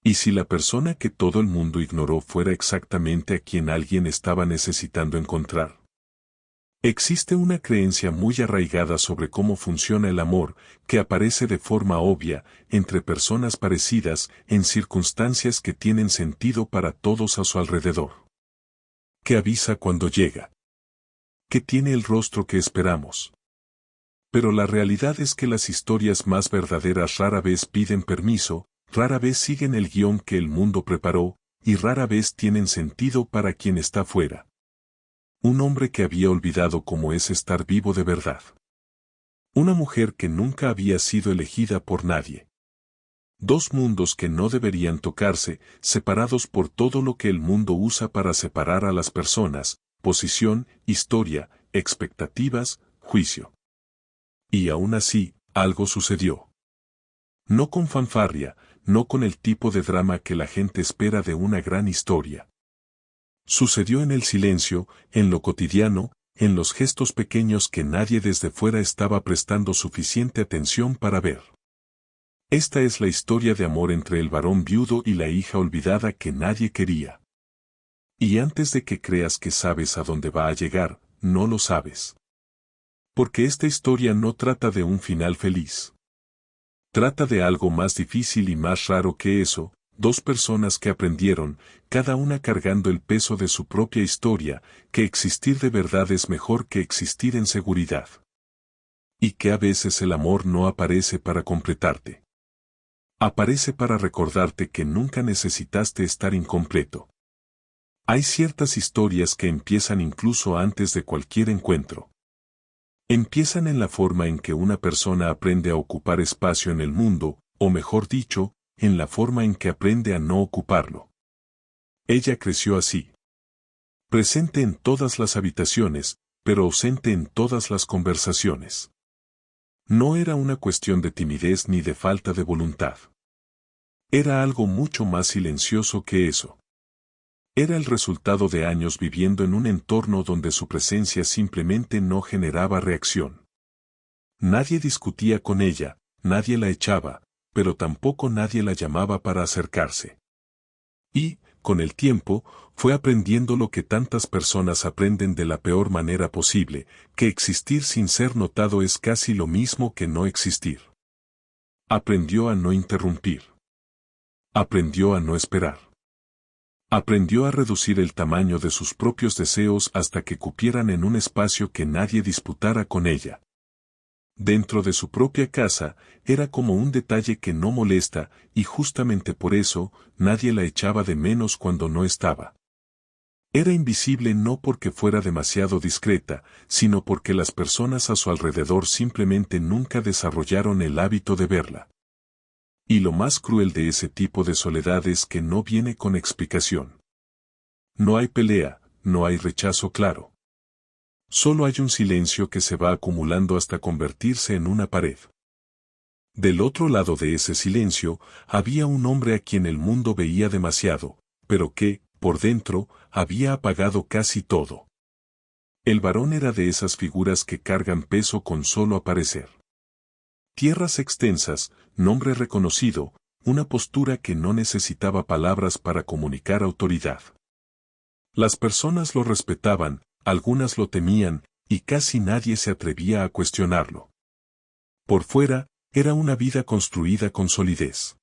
¿Y si la persona que todo el mundo ignoró fuera exactamente a quien alguien estaba necesitando encontrar? Existe una creencia muy arraigada sobre cómo funciona el amor, que aparece de forma obvia, entre personas parecidas, en circunstancias que tienen sentido para todos a su alrededor. Que avisa cuando llega. Que tiene el rostro que esperamos. Pero la realidad es que las historias más verdaderas rara vez piden permiso, rara vez siguen el guión que el mundo preparó, y rara vez tienen sentido para quien está fuera. Un hombre que había olvidado cómo es estar vivo de verdad. Una mujer que nunca había sido elegida por nadie. Dos mundos que no deberían tocarse, separados por todo lo que el mundo usa para separar a las personas: posición, historia, expectativas, juicio. Y aún así, algo sucedió. No con fanfarria, no con el tipo de drama que la gente espera de una gran historia. Sucedió en el silencio, en lo cotidiano, en los gestos pequeños que nadie desde fuera estaba prestando suficiente atención para ver. Esta es la historia de amor entre el varón viudo y la hija olvidada que nadie quería. Y antes de que creas que sabes a dónde va a llegar, no lo sabes. Porque esta historia no trata de un final feliz. Trata de algo más difícil y más raro que eso: dos personas que aprendieron, cada una cargando el peso de su propia historia, que existir de verdad es mejor que existir en seguridad. Y que a veces el amor no aparece para completarte. Aparece para recordarte que nunca necesitaste estar incompleto. Hay ciertas historias que empiezan incluso antes de cualquier encuentro. Empiezan en la forma en que una persona aprende a ocupar espacio en el mundo, o mejor dicho, en la forma en que aprende a no ocuparlo. Ella creció así. Presente en todas las habitaciones, pero ausente en todas las conversaciones. No era una cuestión de timidez ni de falta de voluntad. Era algo mucho más silencioso que eso. Era el resultado de años viviendo en un entorno donde su presencia simplemente no generaba reacción. Nadie discutía con ella, nadie la echaba, pero tampoco nadie la llamaba para acercarse. Y, con el tiempo, fue aprendiendo lo que tantas personas aprenden de la peor manera posible: que existir sin ser notado es casi lo mismo que no existir. Aprendió a no interrumpir. Aprendió a no esperar. Aprendió a reducir el tamaño de sus propios deseos hasta que cupieran en un espacio que nadie disputara con ella. Dentro de su propia casa, era como un detalle que no molesta, y justamente por eso, nadie la echaba de menos cuando no estaba. Era invisible no porque fuera demasiado discreta, sino porque las personas a su alrededor simplemente nunca desarrollaron el hábito de verla. Y lo más cruel de ese tipo de soledad es que no viene con explicación. No hay pelea, no hay rechazo claro. Solo hay un silencio que se va acumulando hasta convertirse en una pared. Del otro lado de ese silencio, había un hombre a quien el mundo veía demasiado, pero que, por dentro, había apagado casi todo. El varón era de esas figuras que cargan peso con solo aparecer. Tierras extensas, nombre reconocido, una postura que no necesitaba palabras para comunicar autoridad. Las personas lo respetaban, algunas lo temían, y casi nadie se atrevía a cuestionarlo. Por fuera, era una vida construida con solidez.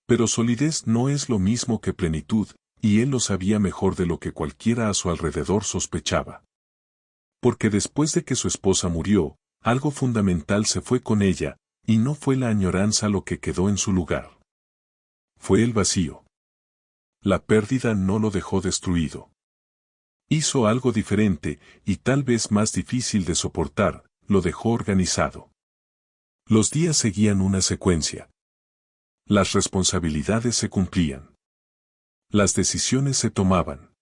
Pero solidez no es lo mismo que plenitud, y él lo sabía mejor de lo que cualquiera a su alrededor sospechaba. Porque después de que su esposa murió, algo fundamental se fue con ella, y no fue la añoranza lo que quedó en su lugar. Fue el vacío. La pérdida no lo dejó destruido. Hizo algo diferente, y tal vez más difícil de soportar: lo dejó organizado. Los días seguían una secuencia. Las responsabilidades se cumplían. Las decisiones se tomaban.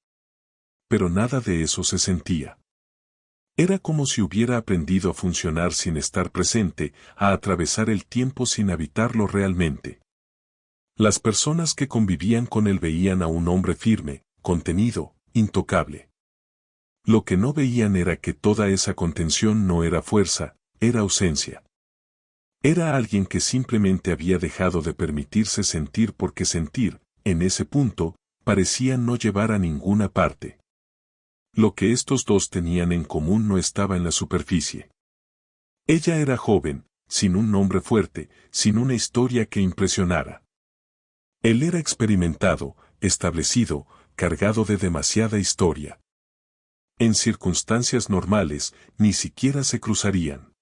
Pero nada de eso se sentía. Era como si hubiera aprendido a funcionar sin estar presente, a atravesar el tiempo sin habitarlo realmente. Las personas que convivían con él veían a un hombre firme, contenido, intocable. Lo que no veían era que toda esa contención no era fuerza, era ausencia. Era alguien que simplemente había dejado de permitirse sentir porque sentir, en ese punto, parecía no llevar a ninguna parte. Lo que estos dos tenían en común no estaba en la superficie. Ella era joven, sin un nombre fuerte, sin una historia que impresionara. Él era experimentado, establecido, cargado de demasiada historia. En circunstancias normales, ni siquiera se cruzarían.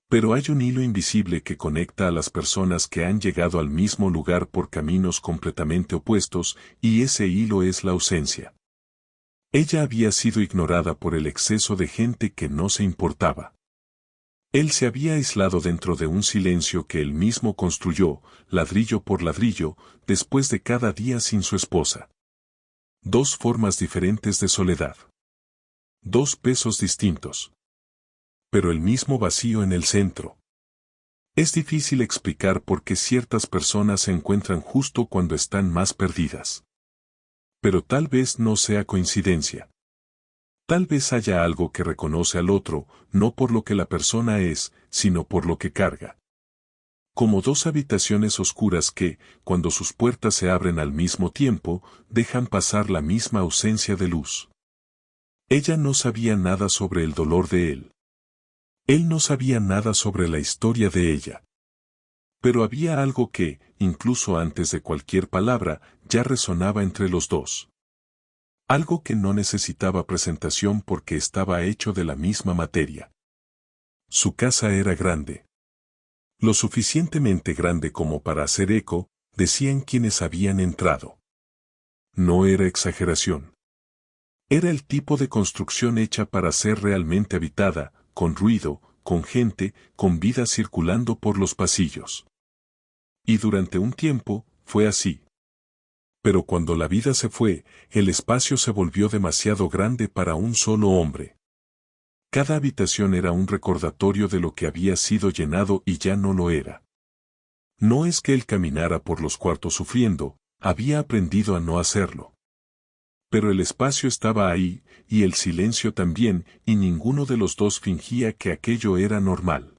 Pero hay un hilo invisible que conecta a las personas que han llegado al mismo lugar por caminos completamente opuestos, y ese hilo es la ausencia. Ella había sido ignorada por el exceso de gente que no se importaba. Él se había aislado dentro de un silencio que él mismo construyó, ladrillo por ladrillo, después de cada día sin su esposa. Dos formas diferentes de soledad. Dos pesos distintos. Pero el mismo vacío en el centro. Es difícil explicar por qué ciertas personas se encuentran justo cuando están más perdidas. Pero tal vez no sea coincidencia. Tal vez haya algo que reconoce al otro, no por lo que la persona es, sino por lo que carga. Como dos habitaciones oscuras que, cuando sus puertas se abren al mismo tiempo, dejan pasar la misma ausencia de luz. Ella no sabía nada sobre el dolor de él. Él no sabía nada sobre la historia de ella. Pero había algo que, incluso antes de cualquier palabra, ya resonaba entre los dos. Algo que no necesitaba presentación porque estaba hecho de la misma materia. Su casa era grande. Lo suficientemente grande como para hacer eco, decían quienes habían entrado. No era exageración. Era el tipo de construcción hecha para ser realmente habitada, con ruido, con gente, con vida circulando por los pasillos. Y durante un tiempo, fue así. Pero cuando la vida se fue, el espacio se volvió demasiado grande para un solo hombre. Cada habitación era un recordatorio de lo que había sido llenado y ya no lo era. No es que él caminara por los cuartos sufriendo, había aprendido a no hacerlo. Pero el espacio estaba ahí, y el silencio también, y ninguno de los dos fingía que aquello era normal.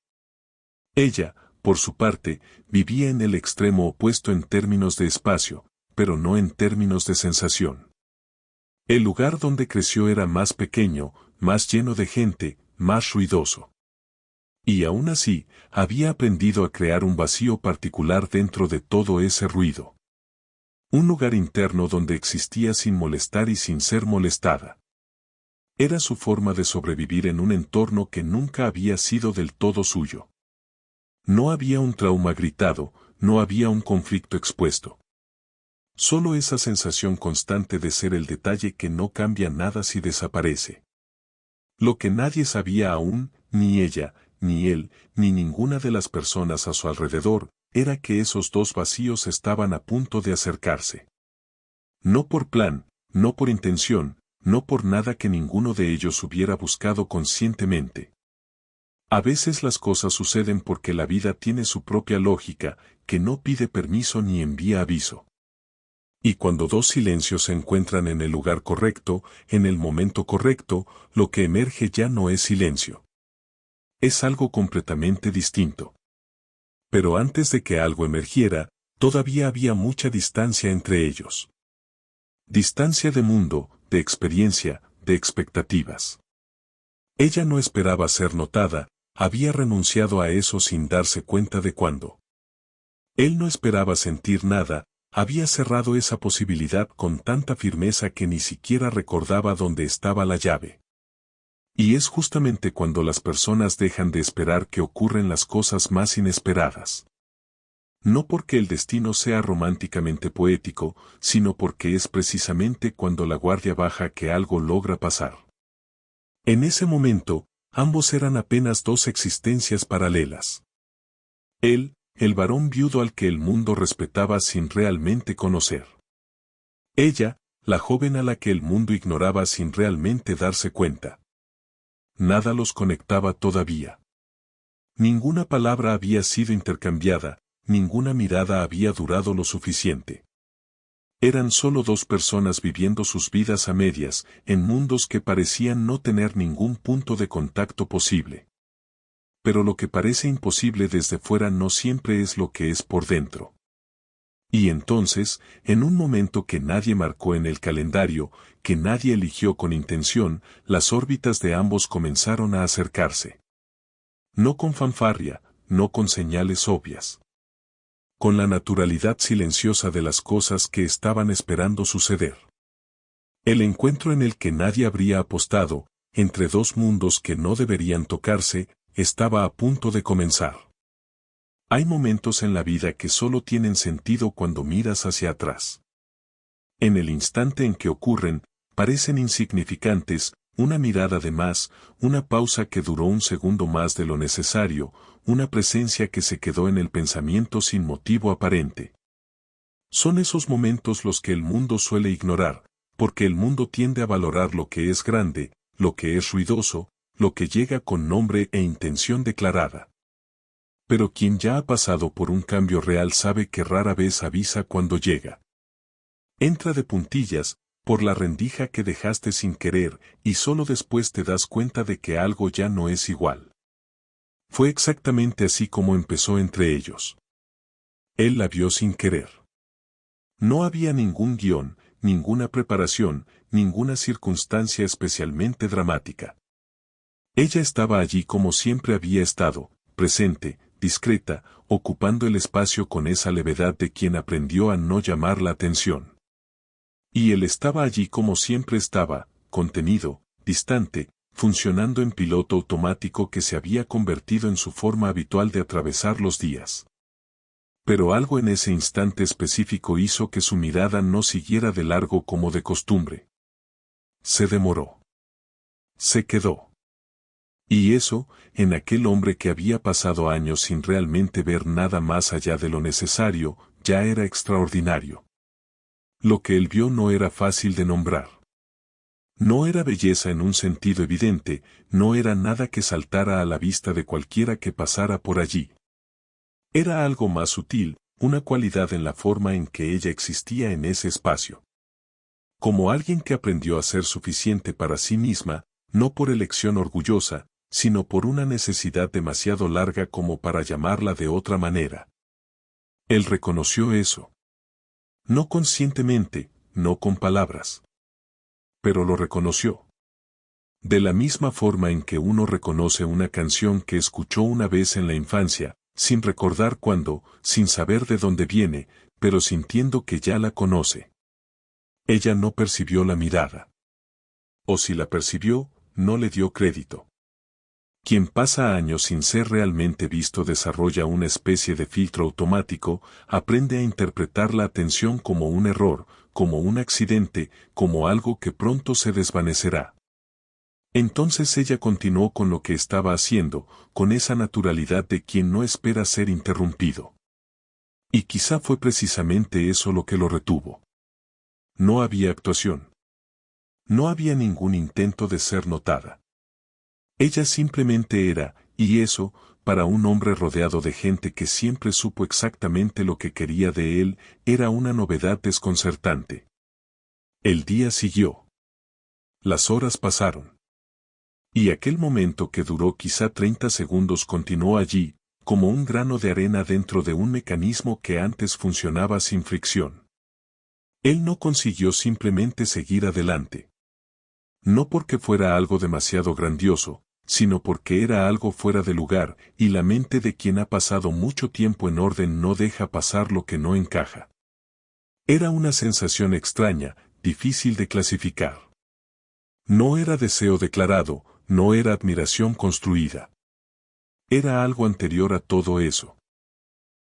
Ella, por su parte, vivía en el extremo opuesto en términos de espacio, pero no en términos de sensación. El lugar donde creció era más pequeño, más lleno de gente, más ruidoso. Y aún así, había aprendido a crear un vacío particular dentro de todo ese ruido. Un lugar interno donde existía sin molestar y sin ser molestada. Era su forma de sobrevivir en un entorno que nunca había sido del todo suyo. No había un trauma gritado, no había un conflicto expuesto. Solo esa sensación constante de ser el detalle que no cambia nada si desaparece. Lo que nadie sabía aún, ni ella, ni él, ni ninguna de las personas a su alrededor, era que esos dos vacíos estaban a punto de acercarse. No por plan, no por intención, no por nada que ninguno de ellos hubiera buscado conscientemente. A veces las cosas suceden porque la vida tiene su propia lógica, que no pide permiso ni envía aviso. Y cuando dos silencios se encuentran en el lugar correcto, en el momento correcto, lo que emerge ya no es silencio. Es algo completamente distinto. Pero antes de que algo emergiera, todavía había mucha distancia entre ellos. Distancia de mundo, de experiencia, de expectativas. Ella no esperaba ser notada, había renunciado a eso sin darse cuenta de cuándo. Él no esperaba sentir nada, había cerrado esa posibilidad con tanta firmeza que ni siquiera recordaba dónde estaba la llave. Y es justamente cuando las personas dejan de esperar que ocurren las cosas más inesperadas. No porque el destino sea románticamente poético, sino porque es precisamente cuando la guardia baja que algo logra pasar. En ese momento, ambos eran apenas dos existencias paralelas. Él, el varón viudo al que el mundo respetaba sin realmente conocer. Ella, la joven a la que el mundo ignoraba sin realmente darse cuenta. Nada los conectaba todavía. Ninguna palabra había sido intercambiada, ninguna mirada había durado lo suficiente. Eran solo dos personas viviendo sus vidas a medias, en mundos que parecían no tener ningún punto de contacto posible. Pero lo que parece imposible desde fuera no siempre es lo que es por dentro. Y entonces, en un momento que nadie marcó en el calendario, que nadie eligió con intención, las órbitas de ambos comenzaron a acercarse. No con fanfarria, no con señales obvias. Con la naturalidad silenciosa de las cosas que estaban esperando suceder. El encuentro en el que nadie habría apostado, entre dos mundos que no deberían tocarse, estaba a punto de comenzar. Hay momentos en la vida que solo tienen sentido cuando miras hacia atrás. En el instante en que ocurren, parecen insignificantes, una mirada de más, una pausa que duró un segundo más de lo necesario, una presencia que se quedó en el pensamiento sin motivo aparente. Son esos momentos los que el mundo suele ignorar, porque el mundo tiende a valorar lo que es grande, lo que es ruidoso, lo que llega con nombre e intención declarada. Pero quien ya ha pasado por un cambio real sabe que rara vez avisa cuando llega. Entra de puntillas, por la rendija que dejaste sin querer, y solo después te das cuenta de que algo ya no es igual. Fue exactamente así como empezó entre ellos. Él la vio sin querer. No había ningún guión, ninguna preparación, ninguna circunstancia especialmente dramática. Ella estaba allí como siempre había estado, presente, discreta, ocupando el espacio con esa levedad de quien aprendió a no llamar la atención. Y él estaba allí como siempre estaba, contenido, distante, funcionando en piloto automático que se había convertido en su forma habitual de atravesar los días. Pero algo en ese instante específico hizo que su mirada no siguiera de largo como de costumbre. Se demoró. Se quedó. Y eso, en aquel hombre que había pasado años sin realmente ver nada más allá de lo necesario, ya era extraordinario. Lo que él vio no era fácil de nombrar. No era belleza en un sentido evidente, no era nada que saltara a la vista de cualquiera que pasara por allí. Era algo más sutil, una cualidad en la forma en que ella existía en ese espacio. Como alguien que aprendió a ser suficiente para sí misma, no por elección orgullosa, sino por una necesidad demasiado larga como para llamarla de otra manera. Él reconoció eso. No conscientemente, no con palabras. Pero lo reconoció. De la misma forma en que uno reconoce una canción que escuchó una vez en la infancia, sin recordar cuándo, sin saber de dónde viene, pero sintiendo que ya la conoce. Ella no percibió la mirada. O si la percibió, no le dio crédito. Quien pasa años sin ser realmente visto desarrolla una especie de filtro automático, aprende a interpretar la atención como un error, como un accidente, como algo que pronto se desvanecerá. Entonces ella continuó con lo que estaba haciendo, con esa naturalidad de quien no espera ser interrumpido. Y quizá fue precisamente eso lo que lo retuvo. No había actuación. No había ningún intento de ser notada. Ella simplemente era, y eso, para un hombre rodeado de gente que siempre supo exactamente lo que quería de él, era una novedad desconcertante. El día siguió. Las horas pasaron. Y aquel momento que duró quizá 30 segundos continuó allí, como un grano de arena dentro de un mecanismo que antes funcionaba sin fricción. Él no consiguió simplemente seguir adelante. No porque fuera algo demasiado grandioso, sino porque era algo fuera de lugar, y la mente de quien ha pasado mucho tiempo en orden no deja pasar lo que no encaja. Era una sensación extraña, difícil de clasificar. No era deseo declarado, no era admiración construida. Era algo anterior a todo eso.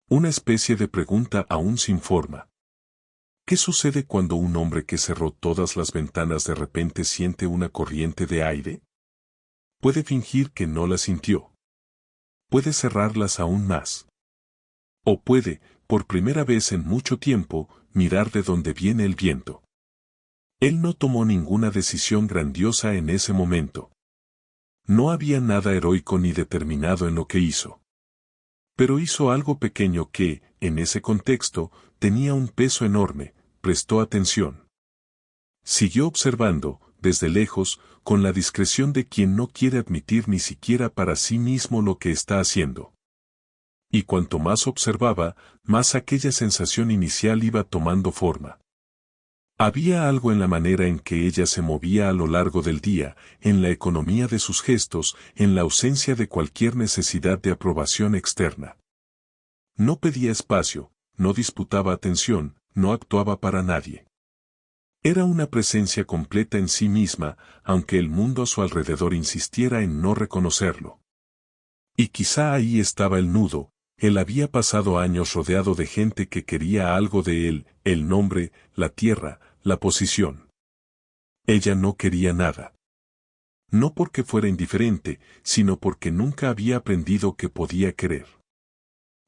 Una especie de pregunta aún sin forma. ¿Qué sucede cuando un hombre que cerró todas las ventanas de repente siente una corriente de aire? Puede fingir que no la sintió. Puede cerrarlas aún más. O puede, por primera vez en mucho tiempo, mirar de dónde viene el viento. Él no tomó ninguna decisión grandiosa en ese momento. No había nada heroico ni determinado en lo que hizo. Pero hizo algo pequeño que, en ese contexto, tenía un peso enorme, prestó atención. Siguió observando, desde lejos, con la discreción de quien no quiere admitir ni siquiera para sí mismo lo que está haciendo. Y cuanto más observaba, más aquella sensación inicial iba tomando forma. Había algo en la manera en que ella se movía a lo largo del día, en la economía de sus gestos, en la ausencia de cualquier necesidad de aprobación externa. No pedía espacio, no disputaba atención, no actuaba para nadie. Era una presencia completa en sí misma, aunque el mundo a su alrededor insistiera en no reconocerlo. Y quizá ahí estaba el nudo. Él había pasado años rodeado de gente que quería algo de él, el nombre, la tierra, la posición. Ella no quería nada. No porque fuera indiferente, sino porque nunca había aprendido que podía querer.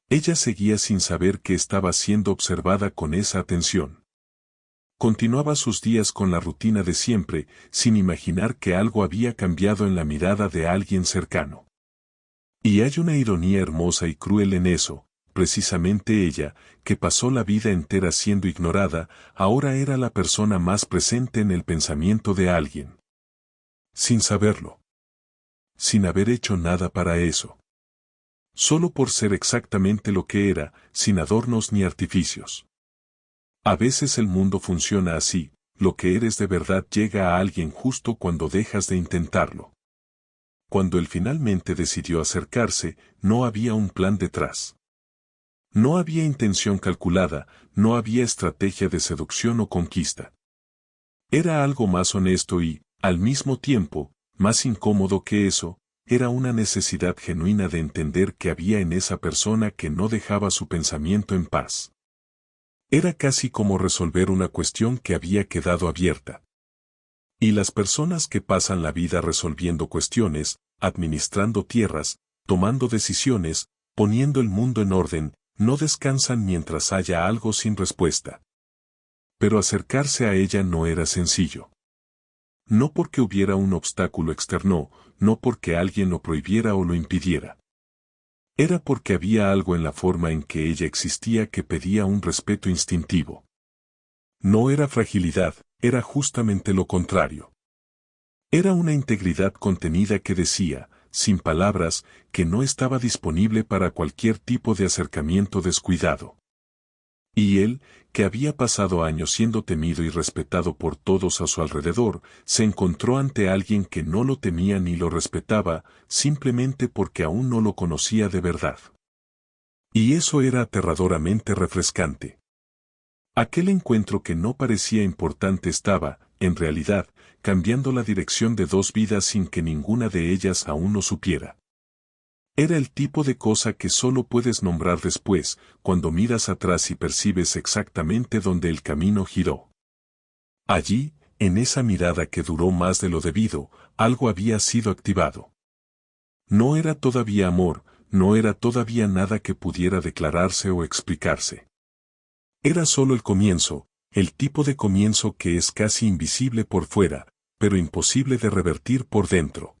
Ella seguía sin saber que estaba siendo observada con esa atención. Continuaba sus días con la rutina de siempre, sin imaginar que algo había cambiado en la mirada de alguien cercano. Y hay una ironía hermosa y cruel en eso, precisamente ella, que pasó la vida entera siendo ignorada, ahora era la persona más presente en el pensamiento de alguien. Sin saberlo. Sin haber hecho nada para eso. Solo por ser exactamente lo que era, sin adornos ni artificios. A veces el mundo funciona así, lo que eres de verdad llega a alguien justo cuando dejas de intentarlo. Cuando él finalmente decidió acercarse, no había un plan detrás. No había intención calculada, no había estrategia de seducción o conquista. Era algo más honesto y, al mismo tiempo, más incómodo que eso, era una necesidad genuina de entender que había en esa persona que no dejaba su pensamiento en paz. Era casi como resolver una cuestión que había quedado abierta. Y las personas que pasan la vida resolviendo cuestiones, administrando tierras, tomando decisiones, poniendo el mundo en orden, no descansan mientras haya algo sin respuesta. Pero acercarse a ella no era sencillo. No porque hubiera un obstáculo externo, no porque alguien lo prohibiera o lo impidiera. Era porque había algo en la forma en que ella existía que pedía un respeto instintivo. No era fragilidad, era justamente lo contrario. Era una integridad contenida que decía, sin palabras, que no estaba disponible para cualquier tipo de acercamiento descuidado. Y él, que había pasado años siendo temido y respetado por todos a su alrededor, se encontró ante alguien que no lo temía ni lo respetaba, simplemente porque aún no lo conocía de verdad. Y eso era aterradoramente refrescante. Aquel encuentro que no parecía importante estaba, en realidad, cambiando la dirección de dos vidas sin que ninguna de ellas aún lo supiera. Era el tipo de cosa que solo puedes nombrar después, cuando miras atrás y percibes exactamente dónde el camino giró. Allí, en esa mirada que duró más de lo debido, algo había sido activado. No era todavía amor, no era todavía nada que pudiera declararse o explicarse. Era solo el comienzo, el tipo de comienzo que es casi invisible por fuera, pero imposible de revertir por dentro.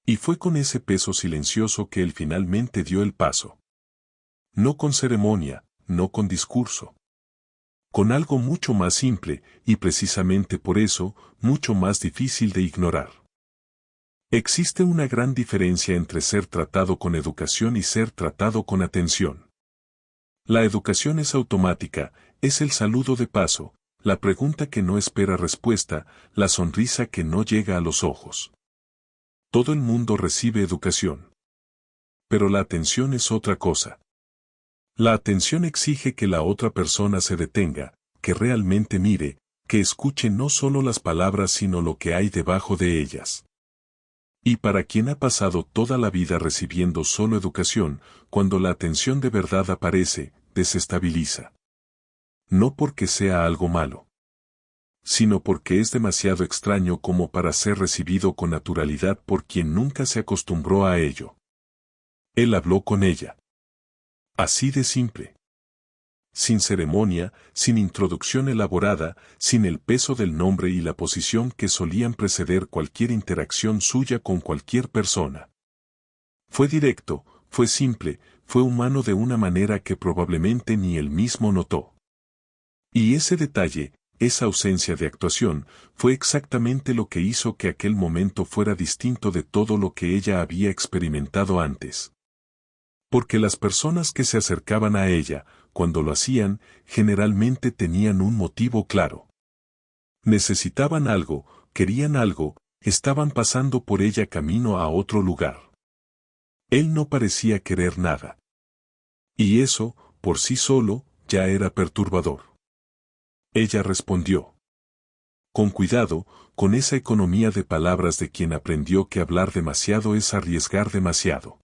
Y fue con ese peso silencioso que él finalmente dio el paso. No con ceremonia, no con discurso. Con algo mucho más simple, y precisamente por eso, mucho más difícil de ignorar. Existe una gran diferencia entre ser tratado con educación y ser tratado con atención. La educación es automática, es el saludo de paso, la pregunta que no espera respuesta, la sonrisa que no llega a los ojos. Todo el mundo recibe educación. Pero la atención es otra cosa. La atención exige que la otra persona se detenga, que realmente mire, que escuche no solo las palabras sino lo que hay debajo de ellas. Y para quien ha pasado toda la vida recibiendo solo educación, cuando la atención de verdad aparece, desestabiliza. No porque sea algo malo, sino porque es demasiado extraño como para ser recibido con naturalidad por quien nunca se acostumbró a ello. Él habló con ella. Así de simple. Sin ceremonia, sin introducción elaborada, sin el peso del nombre y la posición que solían preceder cualquier interacción suya con cualquier persona. Fue directo, fue simple, fue humano de una manera que probablemente ni él mismo notó. Y ese detalle, esa ausencia de actuación, fue exactamente lo que hizo que aquel momento fuera distinto de todo lo que ella había experimentado antes. Porque las personas que se acercaban a ella, cuando lo hacían, generalmente tenían un motivo claro. Necesitaban algo, querían algo, estaban pasando por ella camino a otro lugar. Él no parecía querer nada. Y eso, por sí solo, ya era perturbador. Ella respondió. Con cuidado, con esa economía de palabras de quien aprendió que hablar demasiado es arriesgar demasiado.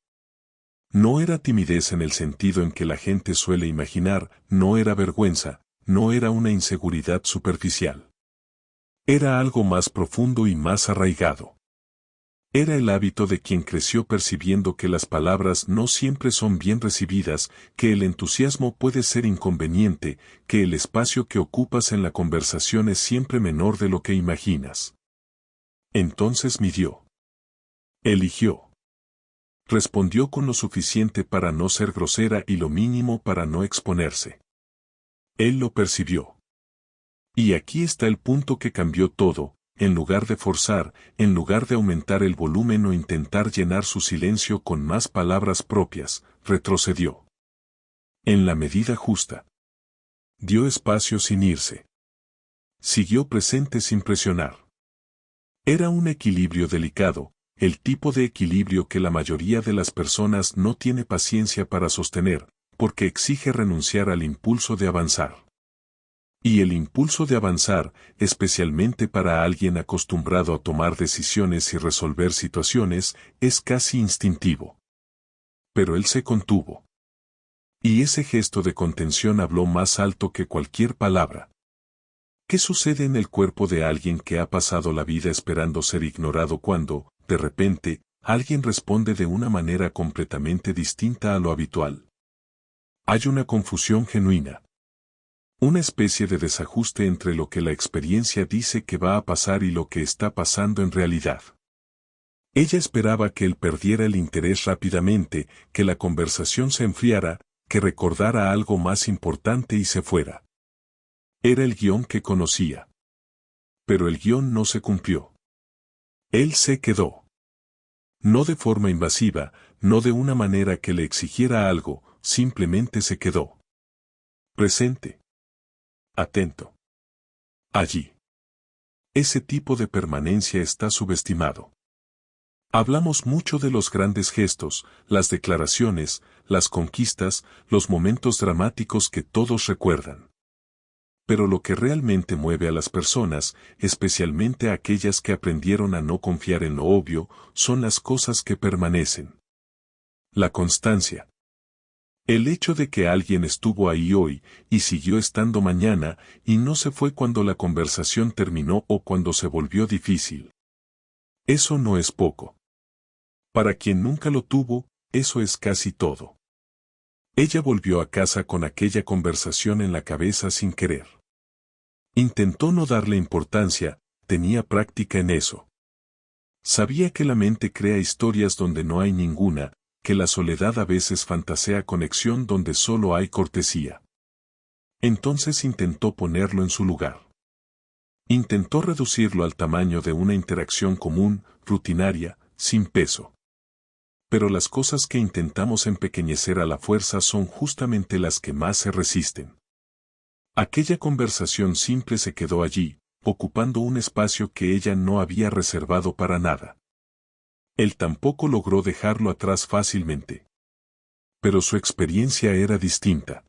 No era timidez en el sentido en que la gente suele imaginar, no era vergüenza, no era una inseguridad superficial. Era algo más profundo y más arraigado. Era el hábito de quien creció percibiendo que las palabras no siempre son bien recibidas, que el entusiasmo puede ser inconveniente, que el espacio que ocupas en la conversación es siempre menor de lo que imaginas. Entonces midió. Eligió. Respondió con lo suficiente para no ser grosera y lo mínimo para no exponerse. Él lo percibió. Y aquí está el punto que cambió todo. En lugar de forzar, en lugar de aumentar el volumen o intentar llenar su silencio con más palabras propias, retrocedió. En la medida justa. Dio espacio sin irse. Siguió presente sin presionar. Era un equilibrio delicado, el tipo de equilibrio que la mayoría de las personas no tiene paciencia para sostener, porque exige renunciar al impulso de avanzar. Y el impulso de avanzar, especialmente para alguien acostumbrado a tomar decisiones y resolver situaciones, es casi instintivo. Pero él se contuvo. Y ese gesto de contención habló más alto que cualquier palabra. ¿Qué sucede en el cuerpo de alguien que ha pasado la vida esperando ser ignorado cuando, de repente, alguien responde de una manera completamente distinta a lo habitual? Hay una confusión genuina. Una especie de desajuste entre lo que la experiencia dice que va a pasar y lo que está pasando en realidad. Ella esperaba que él perdiera el interés rápidamente, que la conversación se enfriara, que recordara algo más importante y se fuera. Era el guión que conocía. Pero el guión no se cumplió. Él se quedó. No de forma invasiva, no de una manera que le exigiera algo, simplemente se quedó. Presente. Atento. Allí. Ese tipo de permanencia está subestimado. Hablamos mucho de los grandes gestos, las declaraciones, las conquistas, los momentos dramáticos que todos recuerdan. Pero lo que realmente mueve a las personas, especialmente a aquellas que aprendieron a no confiar en lo obvio, son las cosas que permanecen. La constancia. El hecho de que alguien estuvo ahí hoy, y siguió estando mañana, y no se fue cuando la conversación terminó o cuando se volvió difícil. Eso no es poco. Para quien nunca lo tuvo, eso es casi todo. Ella volvió a casa con aquella conversación en la cabeza sin querer. Intentó no darle importancia, tenía práctica en eso. Sabía que la mente crea historias donde no hay ninguna, que la soledad a veces fantasea conexión donde solo hay cortesía. Entonces intentó ponerlo en su lugar. Intentó reducirlo al tamaño de una interacción común, rutinaria, sin peso. Pero las cosas que intentamos empequeñecer a la fuerza son justamente las que más se resisten. Aquella conversación simple se quedó allí, ocupando un espacio que ella no había reservado para nada. Él tampoco logró dejarlo atrás fácilmente. Pero su experiencia era distinta.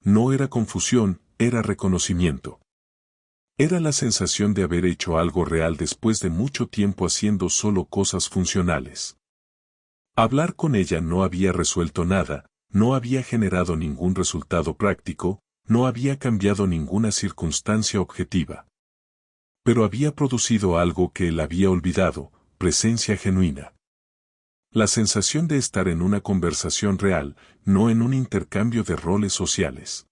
No era confusión, era reconocimiento. Era la sensación de haber hecho algo real después de mucho tiempo haciendo solo cosas funcionales. Hablar con ella no había resuelto nada, no había generado ningún resultado práctico, no había cambiado ninguna circunstancia objetiva. Pero había producido algo que él había olvidado, presencia genuina. La sensación de estar en una conversación real, no en un intercambio de roles sociales.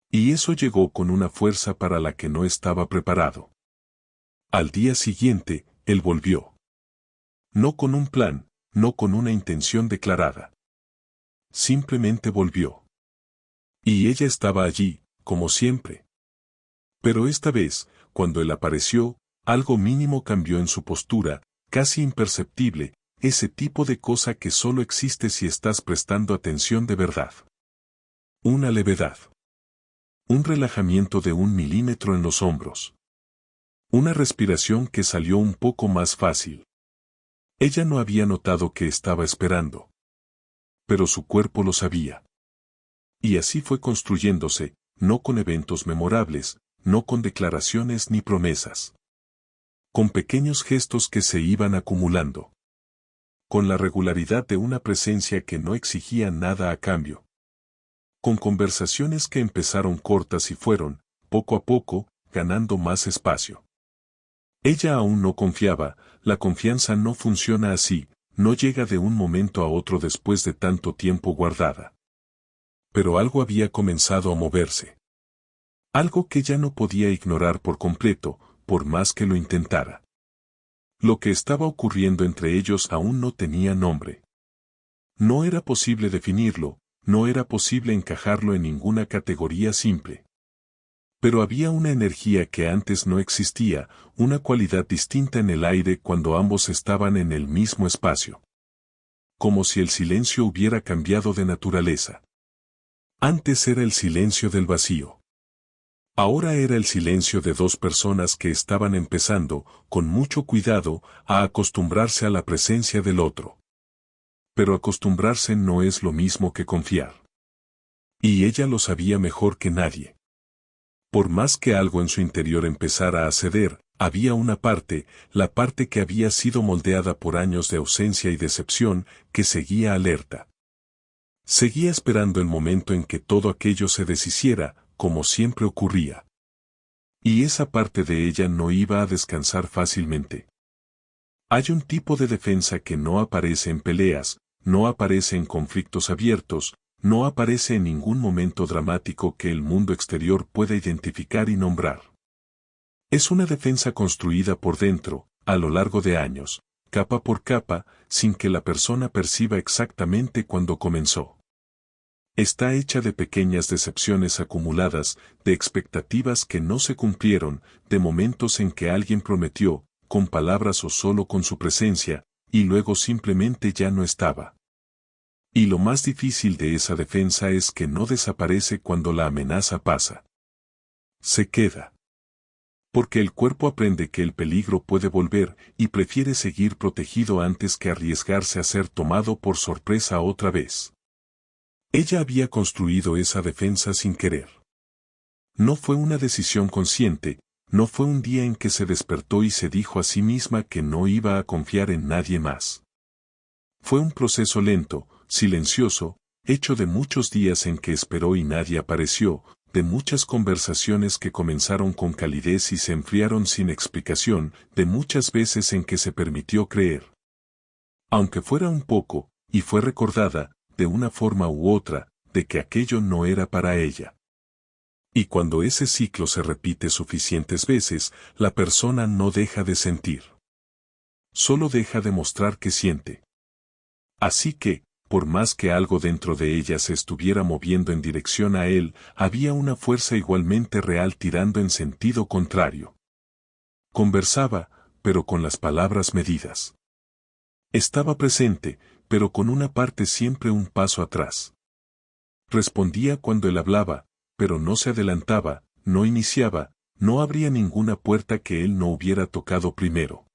Y eso llegó con una fuerza para la que no estaba preparado. Al día siguiente, él volvió. No con un plan, no con una intención declarada. Simplemente volvió. Y ella estaba allí, como siempre. Pero esta vez, cuando él apareció, algo mínimo cambió en su postura, casi imperceptible, ese tipo de cosa que solo existe si estás prestando atención de verdad. Una levedad. Un relajamiento de 1 milímetro en los hombros. Una respiración que salió un poco más fácil. Ella no había notado que estaba esperando. Pero su cuerpo lo sabía. Y así fue construyéndose, no con eventos memorables, no con declaraciones ni promesas. Con pequeños gestos que se iban acumulando. Con la regularidad de una presencia que no exigía nada a cambio. Con conversaciones que empezaron cortas y fueron, poco a poco, ganando más espacio. Ella aún no confiaba, la confianza no funciona así, no llega de un momento a otro después de tanto tiempo guardada. Pero algo había comenzado a moverse. Algo que ya no podía ignorar por completo, por más que lo intentara. Lo que estaba ocurriendo entre ellos aún no tenía nombre. No era posible definirlo, no era posible encajarlo en ninguna categoría simple. Pero había una energía que antes no existía, una cualidad distinta en el aire cuando ambos estaban en el mismo espacio. Como si el silencio hubiera cambiado de naturaleza. Antes era el silencio del vacío. Ahora era el silencio de dos personas que estaban empezando, con mucho cuidado, a acostumbrarse a la presencia del otro. Pero acostumbrarse no es lo mismo que confiar. Y ella lo sabía mejor que nadie. Por más que algo en su interior empezara a ceder, había una parte, la parte que había sido moldeada por años de ausencia y decepción, que seguía alerta. Seguía esperando el momento en que todo aquello se deshiciera, como siempre ocurría. Y esa parte de ella no iba a descansar fácilmente. Hay un tipo de defensa que no aparece en peleas, no aparece en conflictos abiertos, no aparece en ningún momento dramático que el mundo exterior pueda identificar y nombrar. Es una defensa construida por dentro, a lo largo de años, capa por capa, sin que la persona perciba exactamente cuándo comenzó. Está hecha de pequeñas decepciones acumuladas, de expectativas que no se cumplieron, de momentos en que alguien prometió, con palabras o solo con su presencia, y luego simplemente ya no estaba. Y lo más difícil de esa defensa es que no desaparece cuando la amenaza pasa. Se queda. Porque el cuerpo aprende que el peligro puede volver y prefiere seguir protegido antes que arriesgarse a ser tomado por sorpresa otra vez. Ella había construido esa defensa sin querer. No fue una decisión consciente, no fue un día en que se despertó y se dijo a sí misma que no iba a confiar en nadie más. Fue un proceso lento, silencioso, hecho de muchos días en que esperó y nadie apareció, de muchas conversaciones que comenzaron con calidez y se enfriaron sin explicación, de muchas veces en que se permitió creer. Aunque fuera un poco, y fue recordada, de una forma u otra, de que aquello no era para ella. Y cuando ese ciclo se repite suficientes veces, la persona no deja de sentir. Solo deja de mostrar que siente. Así que, por más que algo dentro de ella se estuviera moviendo en dirección a él, había una fuerza igualmente real tirando en sentido contrario. Conversaba, pero con las palabras medidas. Estaba presente, pero con una parte siempre un paso atrás. Respondía cuando él hablaba, pero no se adelantaba, no iniciaba, no abría ninguna puerta que él no hubiera tocado primero.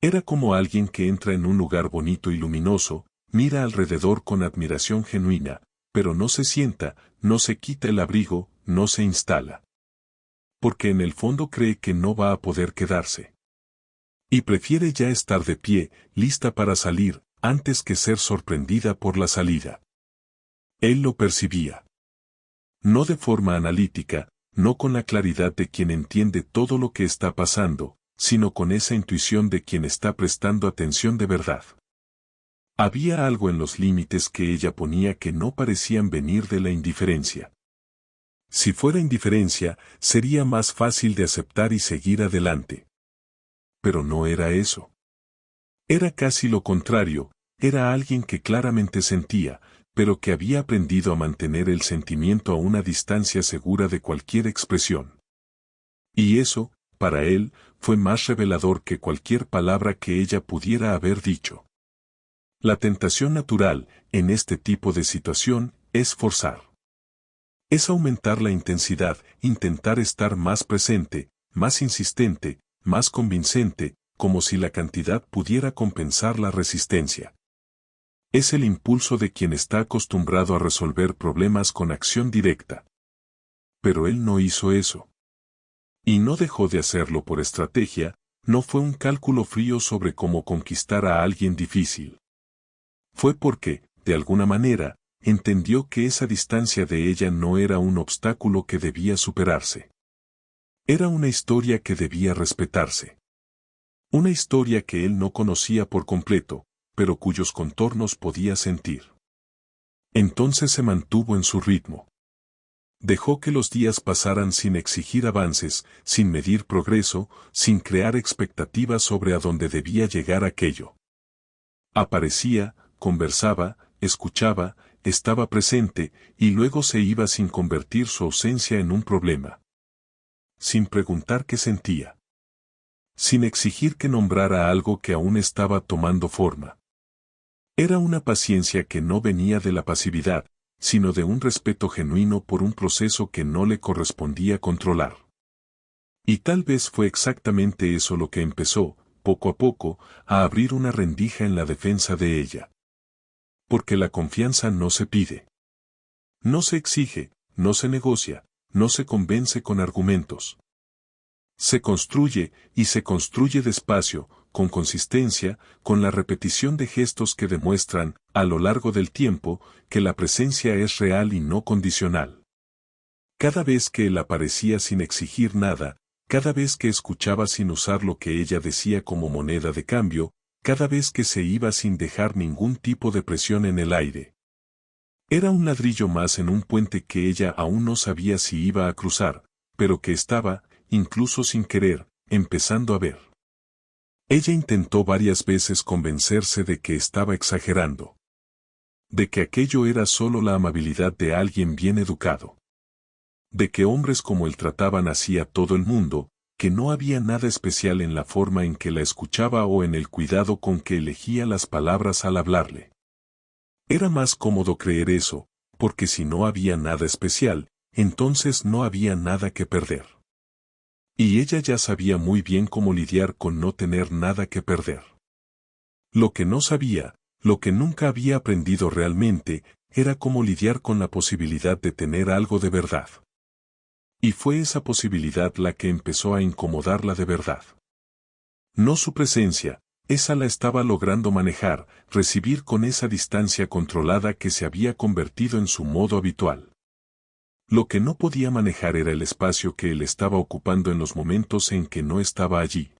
Era como alguien que entra en un lugar bonito y luminoso, mira alrededor con admiración genuina, pero no se sienta, no se quita el abrigo, no se instala. Porque en el fondo cree que no va a poder quedarse. Y prefiere ya estar de pie, lista para salir, antes que ser sorprendida por la salida. Él lo percibía. No de forma analítica, no con la claridad de quien entiende todo lo que está pasando, sino con esa intuición de quien está prestando atención de verdad. Había algo en los límites que ella ponía que no parecían venir de la indiferencia. Si fuera indiferencia, sería más fácil de aceptar y seguir adelante. Pero no era eso. Era casi lo contrario, era alguien que claramente sentía, pero que había aprendido a mantener el sentimiento a una distancia segura de cualquier expresión. Y eso, para él, fue más revelador que cualquier palabra que ella pudiera haber dicho. La tentación natural, en este tipo de situación, es forzar. Es aumentar la intensidad, intentar estar más presente, más insistente, más convincente, como si la cantidad pudiera compensar la resistencia. Es el impulso de quien está acostumbrado a resolver problemas con acción directa. Pero él no hizo eso. Y no dejó de hacerlo por estrategia, no fue un cálculo frío sobre cómo conquistar a alguien difícil. Fue porque, de alguna manera, entendió que esa distancia de ella no era un obstáculo que debía superarse. Era una historia que debía respetarse. Una historia que él no conocía por completo, pero cuyos contornos podía sentir. Entonces se mantuvo en su ritmo. Dejó que los días pasaran sin exigir avances, sin medir progreso, sin crear expectativas sobre a dónde debía llegar aquello. Aparecía, conversaba, escuchaba, estaba presente, y luego se iba sin convertir su ausencia en un problema. Sin preguntar qué sentía. Sin exigir que nombrara algo que aún estaba tomando forma. Era una paciencia que no venía de la pasividad, sino de un respeto genuino por un proceso que no le correspondía controlar. Y tal vez fue exactamente eso lo que empezó, poco a poco, a abrir una rendija en la defensa de ella. Porque la confianza no se pide. No se exige, no se negocia, no se convence con argumentos. Se construye, y se construye despacio, con consistencia, con la repetición de gestos que demuestran, a lo largo del tiempo, que la presencia es real y no condicional. Cada vez que él aparecía sin exigir nada, cada vez que escuchaba sin usar lo que ella decía como moneda de cambio, cada vez que se iba sin dejar ningún tipo de presión en el aire. Era un ladrillo más en un puente que ella aún no sabía si iba a cruzar, pero que estaba, incluso sin querer, empezando a ver. Ella intentó varias veces convencerse de que estaba exagerando. De que aquello era solo la amabilidad de alguien bien educado. De que hombres como él trataban así a todo el mundo, que no había nada especial en la forma en que la escuchaba o en el cuidado con que elegía las palabras al hablarle. Era más cómodo creer eso, porque si no había nada especial, entonces no había nada que perder. Y ella ya sabía muy bien cómo lidiar con no tener nada que perder. Lo que no sabía, lo que nunca había aprendido realmente, era cómo lidiar con la posibilidad de tener algo de verdad. Y fue esa posibilidad la que empezó a incomodarla de verdad. No su presencia, esa la estaba logrando manejar, recibir con esa distancia controlada que se había convertido en su modo habitual. Lo que no podía manejar era el espacio que él estaba ocupando en los momentos en que no estaba allí.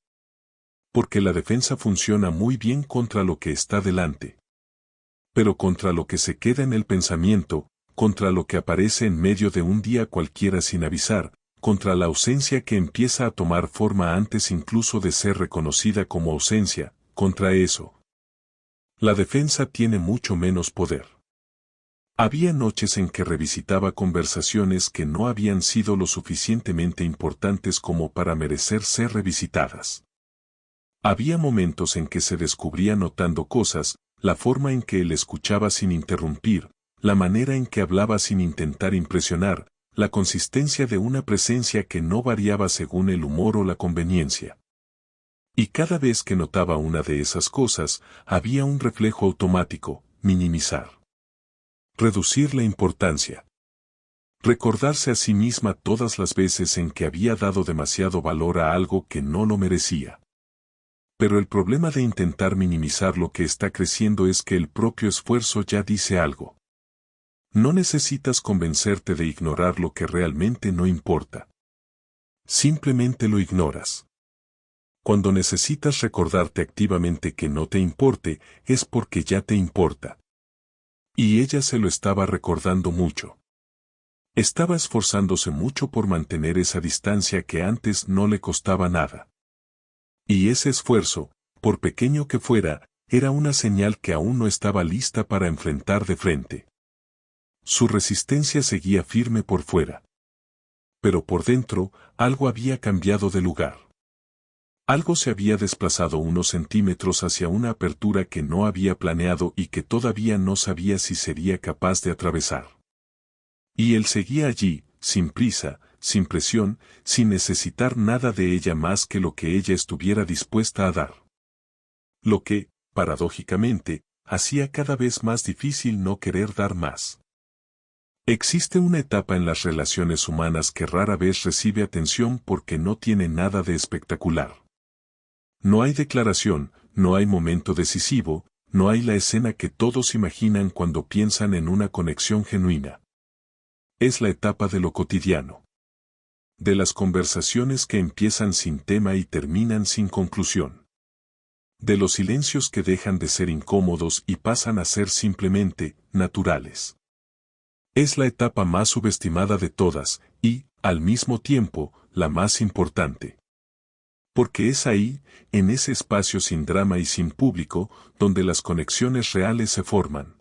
Porque la defensa funciona muy bien contra lo que está delante. Pero contra lo que se queda en el pensamiento, contra lo que aparece en medio de un día cualquiera sin avisar, contra la ausencia que empieza a tomar forma antes incluso de ser reconocida como ausencia, contra eso. La defensa tiene mucho menos poder. Había noches en que revisitaba conversaciones que no habían sido lo suficientemente importantes como para merecer ser revisitadas. Había momentos en que se descubría notando cosas, la forma en que él escuchaba sin interrumpir, la manera en que hablaba sin intentar impresionar, la consistencia de una presencia que no variaba según el humor o la conveniencia. Y cada vez que notaba una de esas cosas, había un reflejo automático, minimizar. Reducir la importancia. Recordarse a sí misma todas las veces en que había dado demasiado valor a algo que no lo merecía. Pero el problema de intentar minimizar lo que está creciendo es que el propio esfuerzo ya dice algo. No necesitas convencerte de ignorar lo que realmente no importa. Simplemente lo ignoras. Cuando necesitas recordarte activamente que no te importe, es porque ya te importa. Y ella se lo estaba recordando mucho. Estaba esforzándose mucho por mantener esa distancia que antes no le costaba nada. Y ese esfuerzo, por pequeño que fuera, era una señal que aún no estaba lista para enfrentar de frente. Su resistencia seguía firme por fuera. Pero por dentro, algo había cambiado de lugar. Algo se había desplazado unos centímetros hacia una apertura que no había planeado y que todavía no sabía si sería capaz de atravesar. Y él seguía allí, sin prisa, sin presión, sin necesitar nada de ella más que lo que ella estuviera dispuesta a dar. Lo que, paradójicamente, hacía cada vez más difícil no querer dar más. Existe una etapa en las relaciones humanas que rara vez recibe atención porque no tiene nada de espectacular. No hay declaración, no hay momento decisivo, no hay la escena que todos imaginan cuando piensan en una conexión genuina. Es la etapa de lo cotidiano. De las conversaciones que empiezan sin tema y terminan sin conclusión. De los silencios que dejan de ser incómodos y pasan a ser simplemente naturales. Es la etapa más subestimada de todas y, al mismo tiempo, la más importante. Porque es ahí, en ese espacio sin drama y sin público, donde las conexiones reales se forman.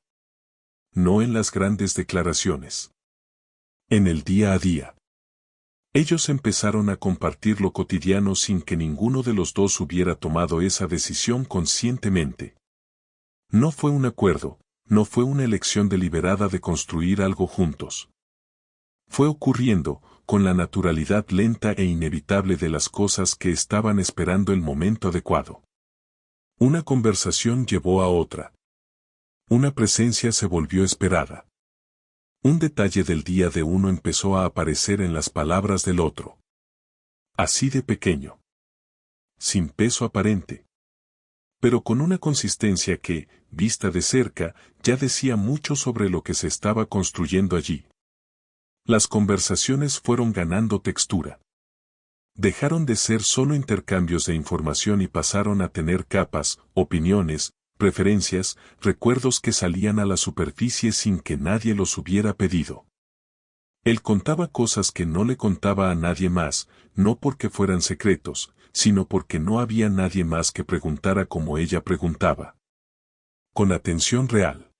No en las grandes declaraciones. En el día a día. Ellos empezaron a compartir lo cotidiano sin que ninguno de los dos hubiera tomado esa decisión conscientemente. No fue un acuerdo, no fue una elección deliberada de construir algo juntos. Fue ocurriendo, con la naturalidad lenta e inevitable de las cosas que estaban esperando el momento adecuado. Una conversación llevó a otra. Una presencia se volvió esperada. Un detalle del día de uno empezó a aparecer en las palabras del otro. Así de pequeño. Sin peso aparente. Pero con una consistencia que, vista de cerca, ya decía mucho sobre lo que se estaba construyendo allí. Las conversaciones fueron ganando textura. Dejaron de ser solo intercambios de información y pasaron a tener capas, opiniones, preferencias, recuerdos que salían a la superficie sin que nadie los hubiera pedido. Él contaba cosas que no le contaba a nadie más, no porque fueran secretos, sino porque no había nadie más que preguntara como ella preguntaba. Con atención real.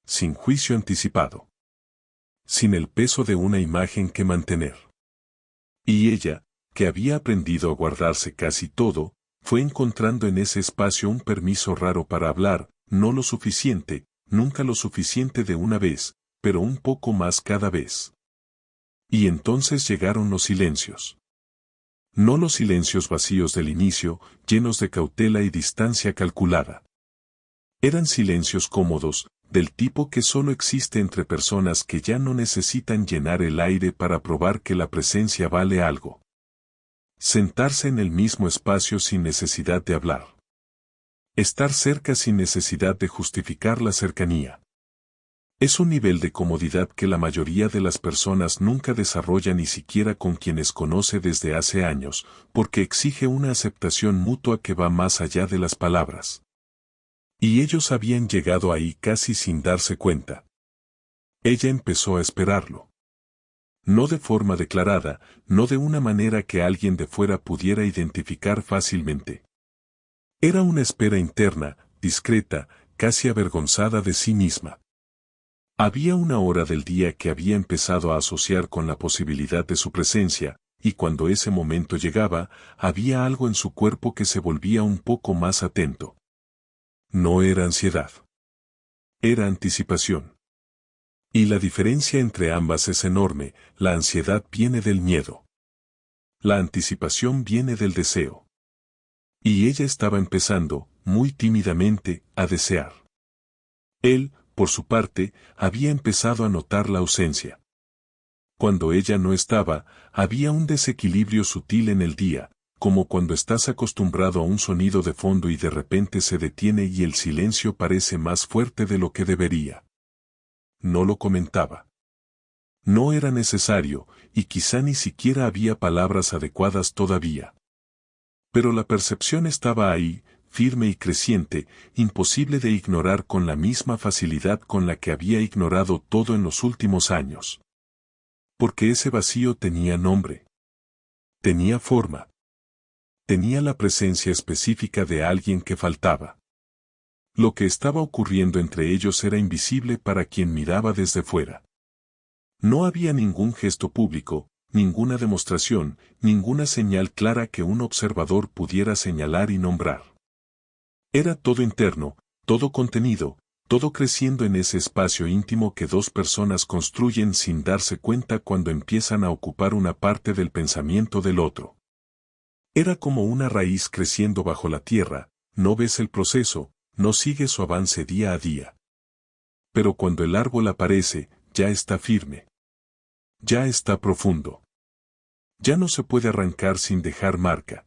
Sin juicio anticipado. Sin el peso de una imagen que mantener. Y ella, que había aprendido a guardarse casi todo, fue encontrando en ese espacio un permiso raro para hablar, no lo suficiente, nunca lo suficiente de una vez, pero un poco más cada vez. Y entonces llegaron los silencios. No los silencios vacíos del inicio, llenos de cautela y distancia calculada. Eran silencios cómodos, del tipo que solo existe entre personas que ya no necesitan llenar el aire para probar que la presencia vale algo. Sentarse en el mismo espacio sin necesidad de hablar. Estar cerca sin necesidad de justificar la cercanía. Es un nivel de comodidad que la mayoría de las personas nunca desarrolla ni siquiera con quienes conoce desde hace años, porque exige una aceptación mutua que va más allá de las palabras. Y ellos habían llegado ahí casi sin darse cuenta. Ella empezó a esperarlo. No de forma declarada, no de una manera que alguien de fuera pudiera identificar fácilmente. Era una espera interna, discreta, casi avergonzada de sí misma. Había una hora del día que había empezado a asociar con la posibilidad de su presencia, y cuando ese momento llegaba, había algo en su cuerpo que se volvía un poco más atento. No era ansiedad. Era anticipación. Y la diferencia entre ambas es enorme, la ansiedad viene del miedo. La anticipación viene del deseo. Y ella estaba empezando, muy tímidamente, a desear. Él, por su parte, había empezado a notar la ausencia. Cuando ella no estaba, había un desequilibrio sutil en el día, como cuando estás acostumbrado a un sonido de fondo y de repente se detiene y el silencio parece más fuerte de lo que debería. No lo comentaba. No era necesario, y quizá ni siquiera había palabras adecuadas todavía. Pero la percepción estaba ahí, firme y creciente, imposible de ignorar con la misma facilidad con la que había ignorado todo en los últimos años. Porque ese vacío tenía nombre. Tenía forma. Tenía la presencia específica de alguien que faltaba. Lo que estaba ocurriendo entre ellos era invisible para quien miraba desde fuera. No había ningún gesto público, ninguna demostración, ninguna señal clara que un observador pudiera señalar y nombrar. Era todo interno, todo contenido, todo creciendo en ese espacio íntimo que dos personas construyen sin darse cuenta cuando empiezan a ocupar una parte del pensamiento del otro. Era como una raíz creciendo bajo la tierra, no ves el proceso, no sigues su avance día a día. Pero cuando el árbol aparece, ya está firme. Ya está profundo. Ya no se puede arrancar sin dejar marca.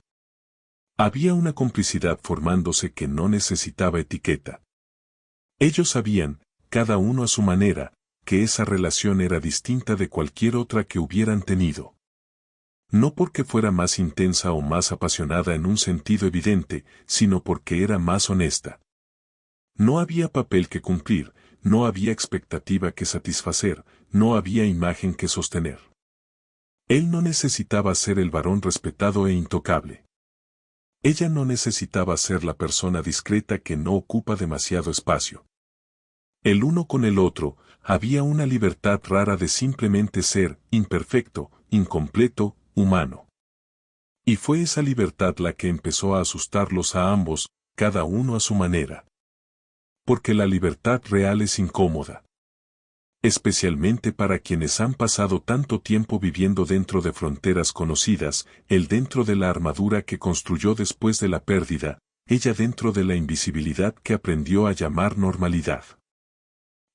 Había una complicidad formándose que no necesitaba etiqueta. Ellos sabían, cada uno a su manera, que esa relación era distinta de cualquier otra que hubieran tenido. No porque fuera más intensa o más apasionada en un sentido evidente, sino porque era más honesta. No había papel que cumplir, no había expectativa que satisfacer, no había imagen que sostener. Él no necesitaba ser el varón respetado e intocable. Ella no necesitaba ser la persona discreta que no ocupa demasiado espacio. El uno con el otro, había una libertad rara de simplemente ser imperfecto, incompleto, humano. Y fue esa libertad la que empezó a asustarlos a ambos, cada uno a su manera. Porque la libertad real es incómoda. Especialmente para quienes han pasado tanto tiempo viviendo dentro de fronteras conocidas, él dentro de la armadura que construyó después de la pérdida, ella dentro de la invisibilidad que aprendió a llamar normalidad.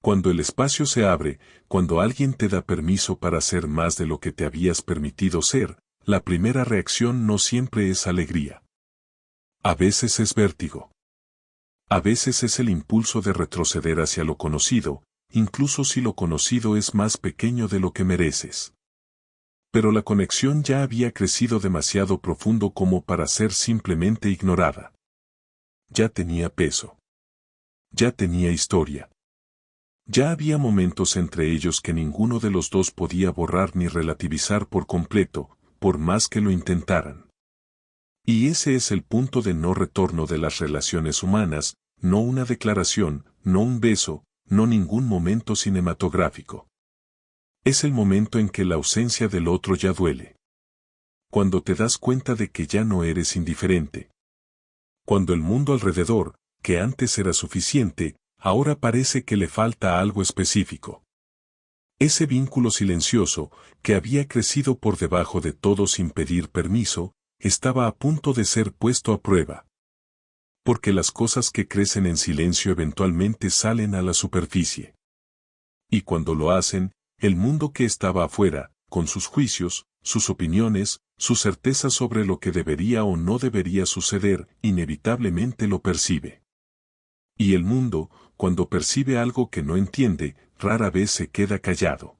Cuando el espacio se abre, cuando alguien te da permiso para ser más de lo que te habías permitido ser, la primera reacción no siempre es alegría. A veces es vértigo. A veces es el impulso de retroceder hacia lo conocido, incluso si lo conocido es más pequeño de lo que mereces. Pero la conexión ya había crecido demasiado profundo como para ser simplemente ignorada. Ya tenía peso. Ya tenía historia. Ya había momentos entre ellos que ninguno de los dos podía borrar ni relativizar por completo, por más que lo intentaran. Y ese es el punto de no retorno de las relaciones humanas, no una declaración, no un beso, no ningún momento cinematográfico. Es el momento en que la ausencia del otro ya duele. Cuando te das cuenta de que ya no eres indiferente. Cuando el mundo alrededor, que antes era suficiente, ahora parece que le falta algo específico. Ese vínculo silencioso, que había crecido por debajo de todo sin pedir permiso, estaba a punto de ser puesto a prueba. Porque las cosas que crecen en silencio eventualmente salen a la superficie. Y cuando lo hacen, el mundo que estaba afuera, con sus juicios, sus opiniones, su certeza sobre lo que debería o no debería suceder, inevitablemente lo percibe. Y el mundo, cuando percibe algo que no entiende, rara vez se queda callado.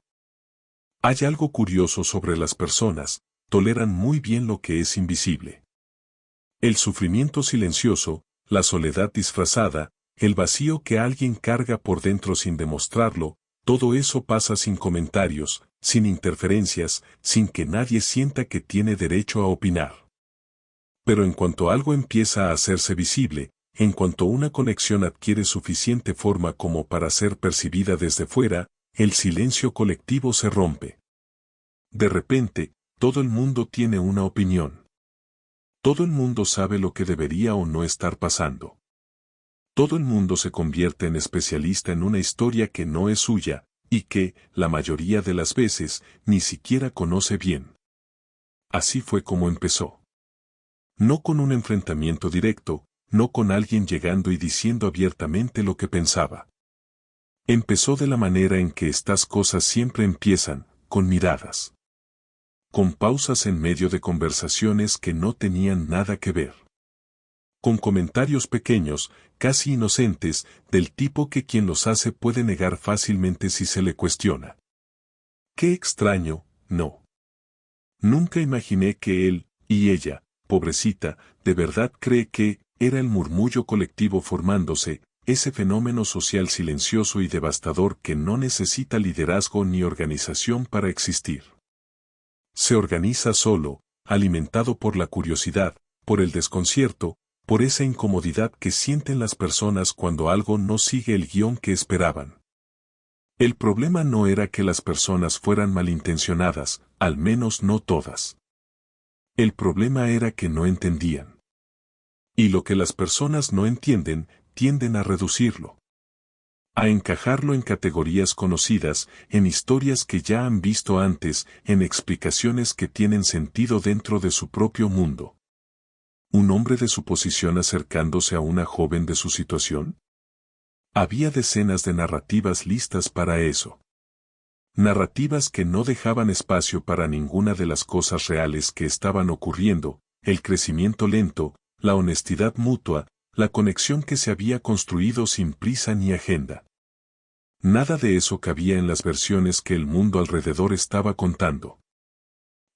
Hay algo curioso sobre las personas, toleran muy bien lo que es invisible. El sufrimiento silencioso, la soledad disfrazada, el vacío que alguien carga por dentro sin demostrarlo, todo eso pasa sin comentarios, sin interferencias, sin que nadie sienta que tiene derecho a opinar. Pero en cuanto algo empieza a hacerse visible, en cuanto una conexión adquiere suficiente forma como para ser percibida desde fuera, el silencio colectivo se rompe. De repente, todo el mundo tiene una opinión. Todo el mundo sabe lo que debería o no estar pasando. Todo el mundo se convierte en especialista en una historia que no es suya, y que, la mayoría de las veces, ni siquiera conoce bien. Así fue como empezó. No con un enfrentamiento directo, no con alguien llegando y diciendo abiertamente lo que pensaba. Empezó de la manera en que estas cosas siempre empiezan, con miradas. Con pausas en medio de conversaciones que no tenían nada que ver. Con comentarios pequeños, casi inocentes, del tipo que quien los hace puede negar fácilmente si se le cuestiona. Qué extraño, ¿no? Nunca imaginé que él, y ella, pobrecita, de verdad cree que, era el murmullo colectivo formándose, ese fenómeno social silencioso y devastador que no necesita liderazgo ni organización para existir. Se organiza solo, alimentado por la curiosidad, por el desconcierto, por esa incomodidad que sienten las personas cuando algo no sigue el guión que esperaban. El problema no era que las personas fueran malintencionadas, al menos no todas. El problema era que no entendían. Y lo que las personas no entienden, tienden a reducirlo. A encajarlo en categorías conocidas, en historias que ya han visto antes, en explicaciones que tienen sentido dentro de su propio mundo. ¿Un hombre de su posición acercándose a una joven de su situación? Había decenas de narrativas listas para eso. Narrativas que no dejaban espacio para ninguna de las cosas reales que estaban ocurriendo, el crecimiento lento, la honestidad mutua, la conexión que se había construido sin prisa ni agenda. Nada de eso cabía en las versiones que el mundo alrededor estaba contando.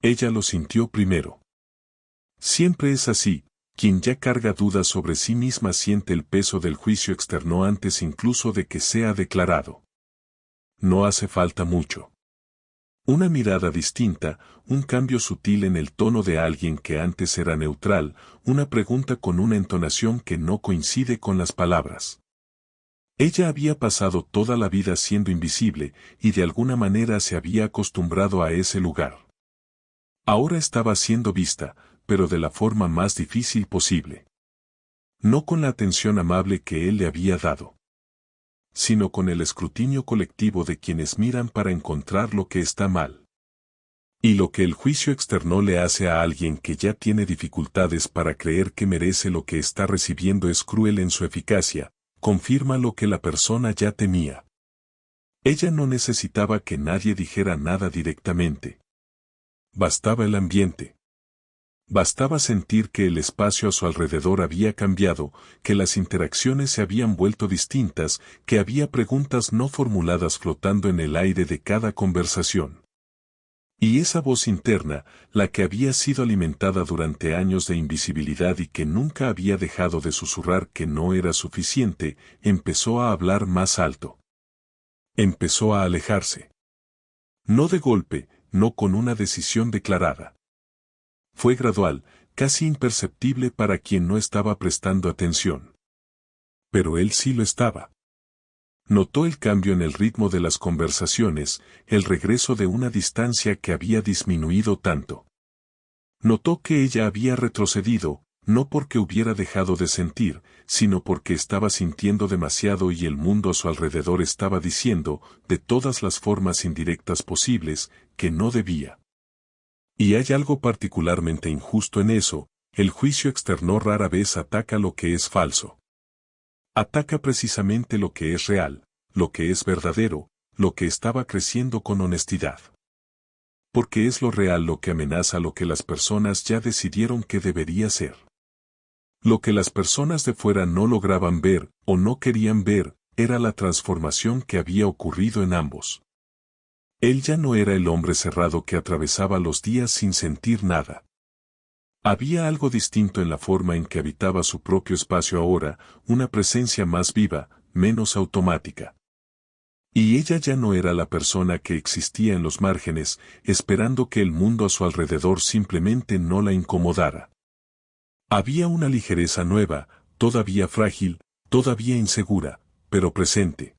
Ella lo sintió primero. Siempre es así, quien ya carga dudas sobre sí misma siente el peso del juicio externo antes incluso de que sea declarado. No hace falta mucho. Una mirada distinta, un cambio sutil en el tono de alguien que antes era neutral, una pregunta con una entonación que no coincide con las palabras. Ella había pasado toda la vida siendo invisible, y de alguna manera se había acostumbrado a ese lugar. Ahora estaba siendo vista, pero de la forma más difícil posible. No con la atención amable que él le había dado, sino con el escrutinio colectivo de quienes miran para encontrar lo que está mal. Y lo que el juicio externo le hace a alguien que ya tiene dificultades para creer que merece lo que está recibiendo es cruel en su eficacia, confirma lo que la persona ya temía. Ella no necesitaba que nadie dijera nada directamente. Bastaba el ambiente. Bastaba sentir que el espacio a su alrededor había cambiado, que las interacciones se habían vuelto distintas, que había preguntas no formuladas flotando en el aire de cada conversación. Y esa voz interna, la que había sido alimentada durante años de invisibilidad y que nunca había dejado de susurrar que no era suficiente, empezó a hablar más alto. Empezó a alejarse. No de golpe, no con una decisión declarada. Fue gradual, casi imperceptible para quien no estaba prestando atención. Pero él sí lo estaba. Notó el cambio en el ritmo de las conversaciones, el regreso de una distancia que había disminuido tanto. Notó que ella había retrocedido, no porque hubiera dejado de sentir, sino porque estaba sintiendo demasiado y el mundo a su alrededor estaba diciendo, de todas las formas indirectas posibles, que no debía. Y hay algo particularmente injusto en eso, el juicio externo rara vez ataca lo que es falso. Ataca precisamente lo que es real, lo que es verdadero, lo que estaba creciendo con honestidad. Porque es lo real lo que amenaza lo que las personas ya decidieron que debería ser. Lo que las personas de fuera no lograban ver, o no querían ver, era la transformación que había ocurrido en ambos. Él ya no era el hombre cerrado que atravesaba los días sin sentir nada. Había algo distinto en la forma en que habitaba su propio espacio ahora, una presencia más viva, menos automática. Y ella ya no era la persona que existía en los márgenes, esperando que el mundo a su alrededor simplemente no la incomodara. Había una ligereza nueva, todavía frágil, todavía insegura, pero presente.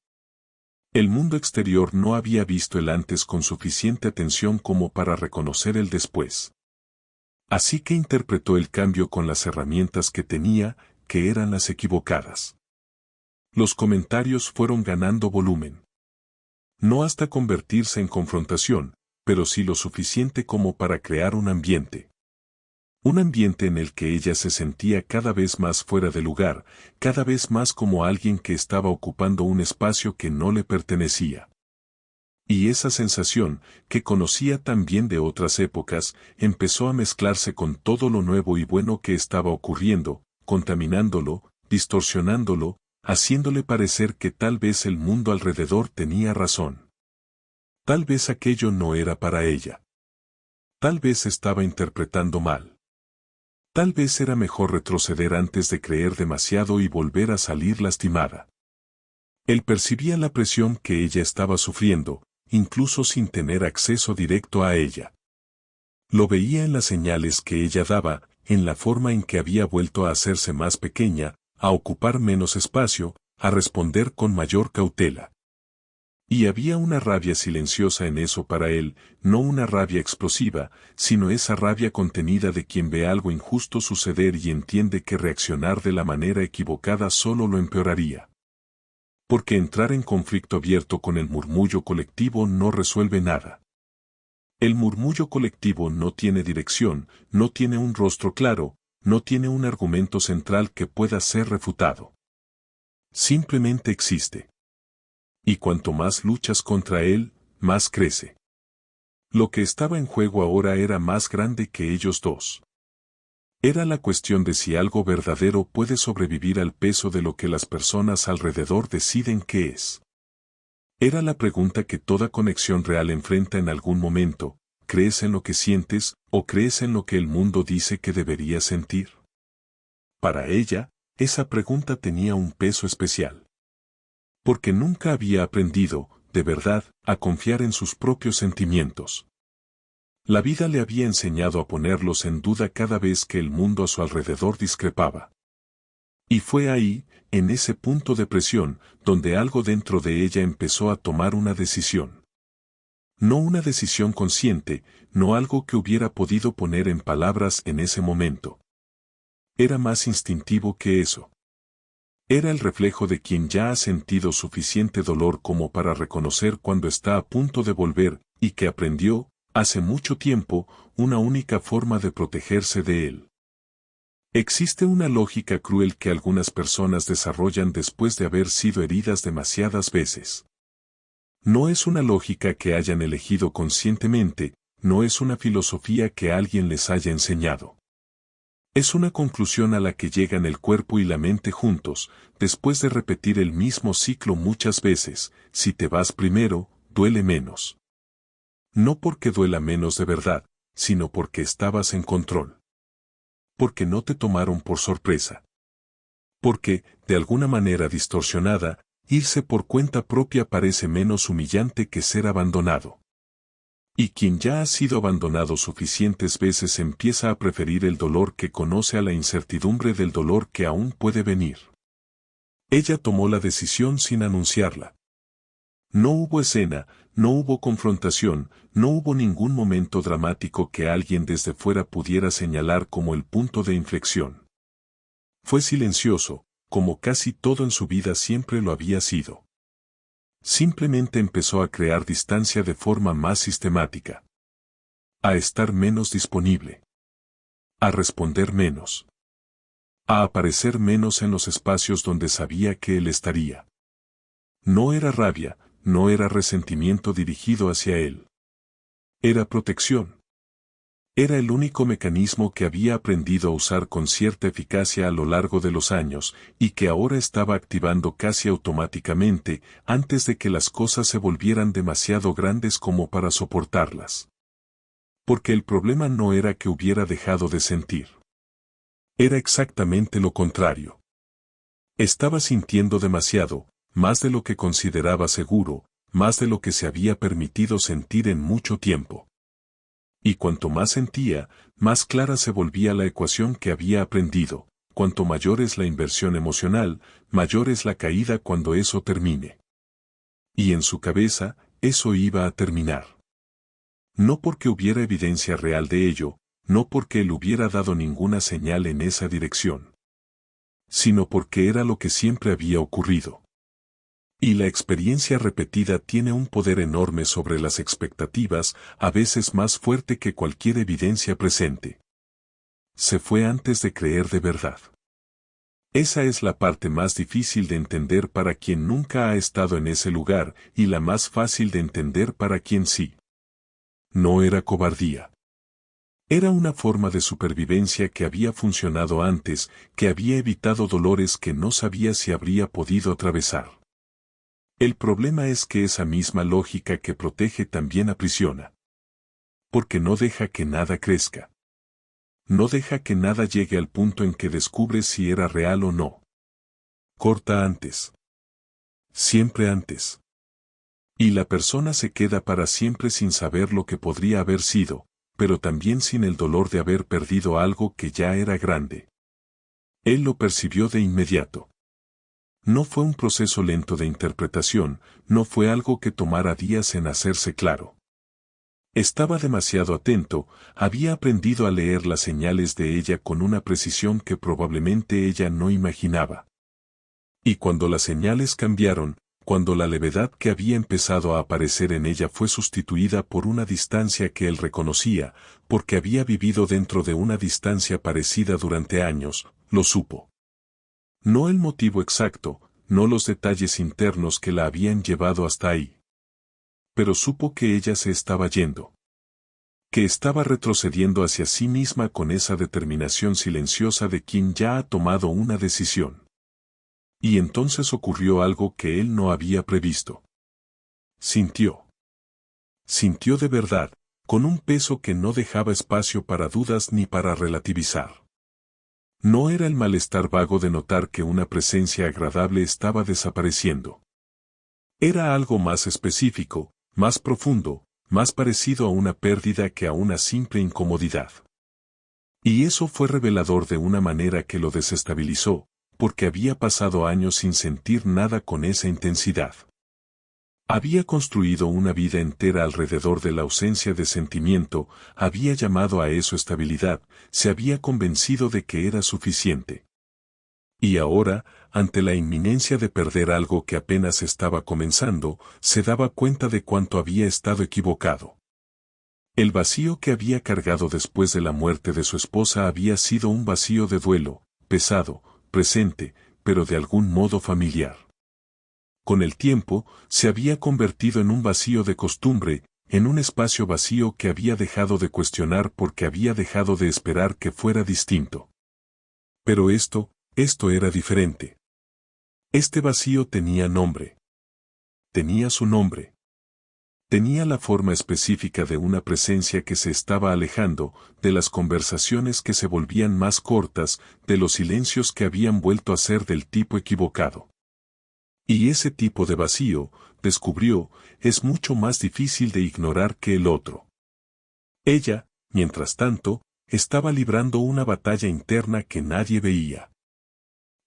El mundo exterior no había visto el antes con suficiente atención como para reconocer el después. Así que interpretó el cambio con las herramientas que tenía, que eran las equivocadas. Los comentarios fueron ganando volumen. No hasta convertirse en confrontación, pero sí lo suficiente como para crear un ambiente. Un ambiente en el que ella se sentía cada vez más fuera de lugar, cada vez más como alguien que estaba ocupando un espacio que no le pertenecía. Y esa sensación, que conocía también de otras épocas, empezó a mezclarse con todo lo nuevo y bueno que estaba ocurriendo, contaminándolo, distorsionándolo, haciéndole parecer que tal vez el mundo alrededor tenía razón. Tal vez aquello no era para ella. Tal vez estaba interpretando mal. Tal vez era mejor retroceder antes de creer demasiado y volver a salir lastimada. Él percibía la presión que ella estaba sufriendo, incluso sin tener acceso directo a ella. Lo veía en las señales que ella daba, en la forma en que había vuelto a hacerse más pequeña, a ocupar menos espacio, a responder con mayor cautela. Y había una rabia silenciosa en eso para él, no una rabia explosiva, sino esa rabia contenida de quien ve algo injusto suceder y entiende que reaccionar de la manera equivocada solo lo empeoraría. Porque entrar en conflicto abierto con el murmullo colectivo no resuelve nada. El murmullo colectivo no tiene dirección, no tiene un rostro claro, no tiene un argumento central que pueda ser refutado. Simplemente existe. Y cuanto más luchas contra él, más crece. Lo que estaba en juego ahora era más grande que ellos dos. Era la cuestión de si algo verdadero puede sobrevivir al peso de lo que las personas alrededor deciden que es. Era la pregunta que toda conexión real enfrenta en algún momento: ¿crees en lo que sientes, o crees en lo que el mundo dice que deberías sentir? Para ella, esa pregunta tenía un peso especial. Porque nunca había aprendido, de verdad, a confiar en sus propios sentimientos. La vida le había enseñado a ponerlos en duda cada vez que el mundo a su alrededor discrepaba. Y fue ahí, en ese punto de presión, donde algo dentro de ella empezó a tomar una decisión. No una decisión consciente, no algo que hubiera podido poner en palabras en ese momento. Era más instintivo que eso. Era el reflejo de quien ya ha sentido suficiente dolor como para reconocer cuando está a punto de volver, y que aprendió, hace mucho tiempo, una única forma de protegerse de él. Existe una lógica cruel que algunas personas desarrollan después de haber sido heridas demasiadas veces. No es una lógica que hayan elegido conscientemente, no es una filosofía que alguien les haya enseñado. Es una conclusión a la que llegan el cuerpo y la mente juntos, después de repetir el mismo ciclo muchas veces: si te vas primero, duele menos. No porque duela menos de verdad, sino porque estabas en control. Porque no te tomaron por sorpresa. Porque, de alguna manera distorsionada, irse por cuenta propia parece menos humillante que ser abandonado. Y quien ya ha sido abandonado suficientes veces empieza a preferir el dolor que conoce a la incertidumbre del dolor que aún puede venir. Ella tomó la decisión sin anunciarla. No hubo escena, no hubo confrontación, no hubo ningún momento dramático que alguien desde fuera pudiera señalar como el punto de inflexión. Fue silencioso, como casi todo en su vida siempre lo había sido. Simplemente empezó a crear distancia de forma más sistemática. A estar menos disponible. A responder menos. A aparecer menos en los espacios donde sabía que él estaría. No era rabia, no era resentimiento dirigido hacia él. Era protección. Era el único mecanismo que había aprendido a usar con cierta eficacia a lo largo de los años, y que ahora estaba activando casi automáticamente, antes de que las cosas se volvieran demasiado grandes como para soportarlas. Porque el problema no era que hubiera dejado de sentir. Era exactamente lo contrario. Estaba sintiendo demasiado, más de lo que consideraba seguro, más de lo que se había permitido sentir en mucho tiempo. Y cuanto más sentía, más clara se volvía la ecuación que había aprendido: cuanto mayor es la inversión emocional, mayor es la caída cuando eso termine. Y en su cabeza, eso iba a terminar. No porque hubiera evidencia real de ello, no porque él hubiera dado ninguna señal en esa dirección, sino porque era lo que siempre había ocurrido. Y la experiencia repetida tiene un poder enorme sobre las expectativas, a veces más fuerte que cualquier evidencia presente. Se fue antes de creer de verdad. Esa es la parte más difícil de entender para quien nunca ha estado en ese lugar, y la más fácil de entender para quien sí. No era cobardía. Era una forma de supervivencia que había funcionado antes, que había evitado dolores que no sabía si habría podido atravesar. El problema es que esa misma lógica que protege también aprisiona. Porque no deja que nada crezca. No deja que nada llegue al punto en que descubres si era real o no. Corta antes. Siempre antes. Y la persona se queda para siempre sin saber lo que podría haber sido, pero también sin el dolor de haber perdido algo que ya era grande. Él lo percibió de inmediato. No fue un proceso lento de interpretación, no fue algo que tomara días en hacerse claro. Estaba demasiado atento, había aprendido a leer las señales de ella con una precisión que probablemente ella no imaginaba. Y cuando las señales cambiaron, cuando la levedad que había empezado a aparecer en ella fue sustituida por una distancia que él reconocía, porque había vivido dentro de una distancia parecida durante años, lo supo. No el motivo exacto, no los detalles internos que la habían llevado hasta ahí. Pero supo que ella se estaba yendo. Que estaba retrocediendo hacia sí misma con esa determinación silenciosa de quien ya ha tomado una decisión. Y entonces ocurrió algo que él no había previsto. Sintió. Sintió de verdad, con un peso que no dejaba espacio para dudas ni para relativizar. No era el malestar vago de notar que una presencia agradable estaba desapareciendo. Era algo más específico, más profundo, más parecido a una pérdida que a una simple incomodidad. Y eso fue revelador de una manera que lo desestabilizó, porque había pasado años sin sentir nada con esa intensidad. Había construido una vida entera alrededor de la ausencia de sentimiento, había llamado a eso estabilidad, se había convencido de que era suficiente. Y ahora, ante la inminencia de perder algo que apenas estaba comenzando, se daba cuenta de cuánto había estado equivocado. El vacío que había cargado después de la muerte de su esposa había sido un vacío de duelo, pesado, presente, pero de algún modo familiar. Con el tiempo, se había convertido en un vacío de costumbre, en un espacio vacío que había dejado de cuestionar porque había dejado de esperar que fuera distinto. Pero esto era diferente. Este vacío tenía nombre. Tenía su nombre. Tenía la forma específica de una presencia que se estaba alejando, de las conversaciones que se volvían más cortas, de los silencios que habían vuelto a ser del tipo equivocado. Y ese tipo de vacío, descubrió, es mucho más difícil de ignorar que el otro. Ella, mientras tanto, estaba librando una batalla interna que nadie veía.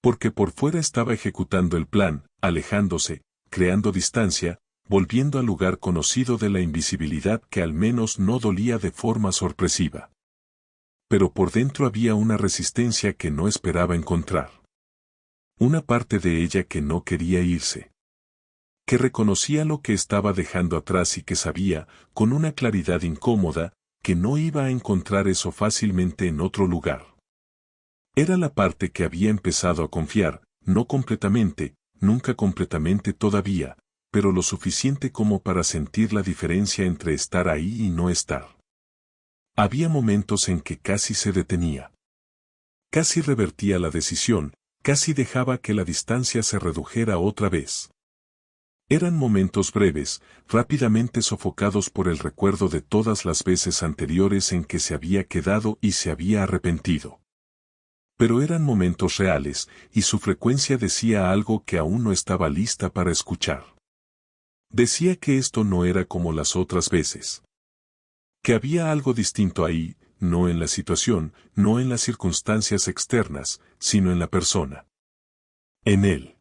Porque por fuera estaba ejecutando el plan, alejándose, creando distancia, volviendo al lugar conocido de la invisibilidad que al menos no dolía de forma sorpresiva. Pero por dentro había una resistencia que no esperaba encontrar. Una parte de ella que no quería irse. Que reconocía lo que estaba dejando atrás y que sabía, con una claridad incómoda, que no iba a encontrar eso fácilmente en otro lugar. Era la parte que había empezado a confiar, no completamente, nunca completamente todavía, pero lo suficiente como para sentir la diferencia entre estar ahí y no estar. Había momentos en que casi se detenía. Casi revertía la decisión, casi dejaba que la distancia se redujera otra vez. Eran momentos breves, rápidamente sofocados por el recuerdo de todas las veces anteriores en que se había quedado y se había arrepentido. Pero eran momentos reales, y su frecuencia decía algo que aún no estaba lista para escuchar. Decía que esto no era como las otras veces. Que había algo distinto ahí, no en la situación, no en las circunstancias externas, sino en la persona. En él.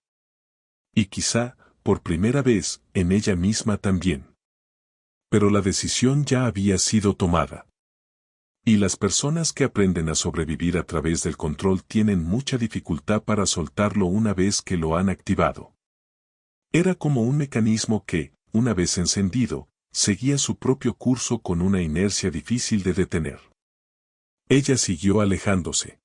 Y quizá, por primera vez, en ella misma también. Pero la decisión ya había sido tomada. Y las personas que aprenden a sobrevivir a través del control tienen mucha dificultad para soltarlo una vez que lo han activado. Era como un mecanismo que, una vez encendido, seguía su propio curso con una inercia difícil de detener. Ella siguió alejándose.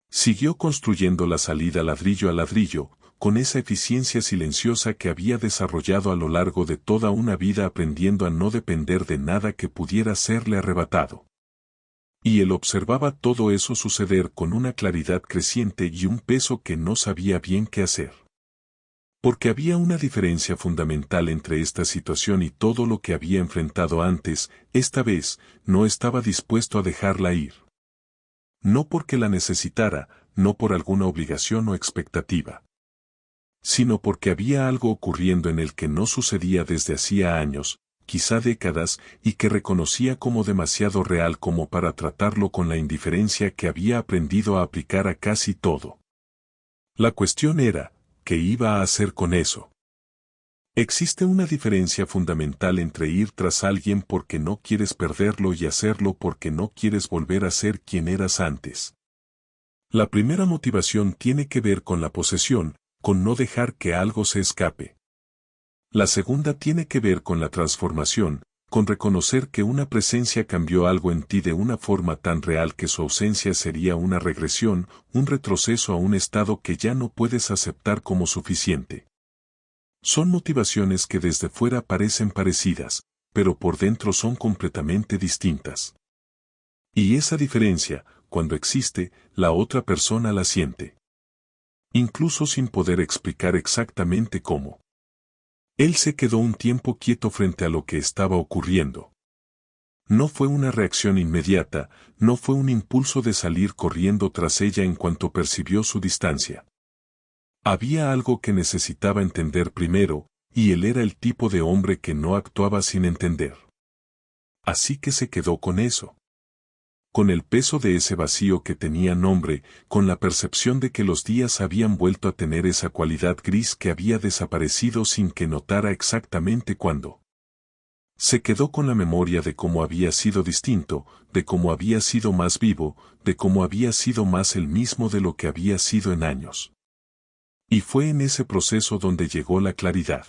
Siguió construyendo la salida ladrillo a ladrillo, con esa eficiencia silenciosa que había desarrollado a lo largo de toda una vida aprendiendo a no depender de nada que pudiera serle arrebatado. Y él observaba todo eso suceder con una claridad creciente y un peso que no sabía bien qué hacer. Porque había una diferencia fundamental entre esta situación y todo lo que había enfrentado antes, esta vez, no estaba dispuesto a dejarla ir. No porque la necesitara, no por alguna obligación o expectativa. Sino porque había algo ocurriendo en el que no sucedía desde hacía años, quizá décadas, y que reconocía como demasiado real como para tratarlo con la indiferencia que había aprendido a aplicar a casi todo. La cuestión era, ¿qué iba a hacer con eso? Existe una diferencia fundamental entre ir tras alguien porque no quieres perderlo y hacerlo porque no quieres volver a ser quien eras antes. La primera motivación tiene que ver con la posesión, con no dejar que algo se escape. La segunda tiene que ver con la transformación, con reconocer que una presencia cambió algo en ti de una forma tan real que su ausencia sería una regresión, un retroceso a un estado que ya no puedes aceptar como suficiente. Son motivaciones que desde fuera parecen parecidas, pero por dentro son completamente distintas. Y esa diferencia, cuando existe, la otra persona la siente. Incluso sin poder explicar exactamente cómo. Él se quedó un tiempo quieto frente a lo que estaba ocurriendo. No fue una reacción inmediata, no fue un impulso de salir corriendo tras ella en cuanto percibió su distancia. Había algo que necesitaba entender primero, y él era el tipo de hombre que no actuaba sin entender. Así que se quedó con eso. Con el peso de ese vacío que tenía nombre, con la percepción de que los días habían vuelto a tener esa cualidad gris que había desaparecido sin que notara exactamente cuándo. Se quedó con la memoria de cómo había sido distinto, de cómo había sido más vivo, de cómo había sido más el mismo de lo que había sido en años. Y fue en ese proceso donde llegó la claridad.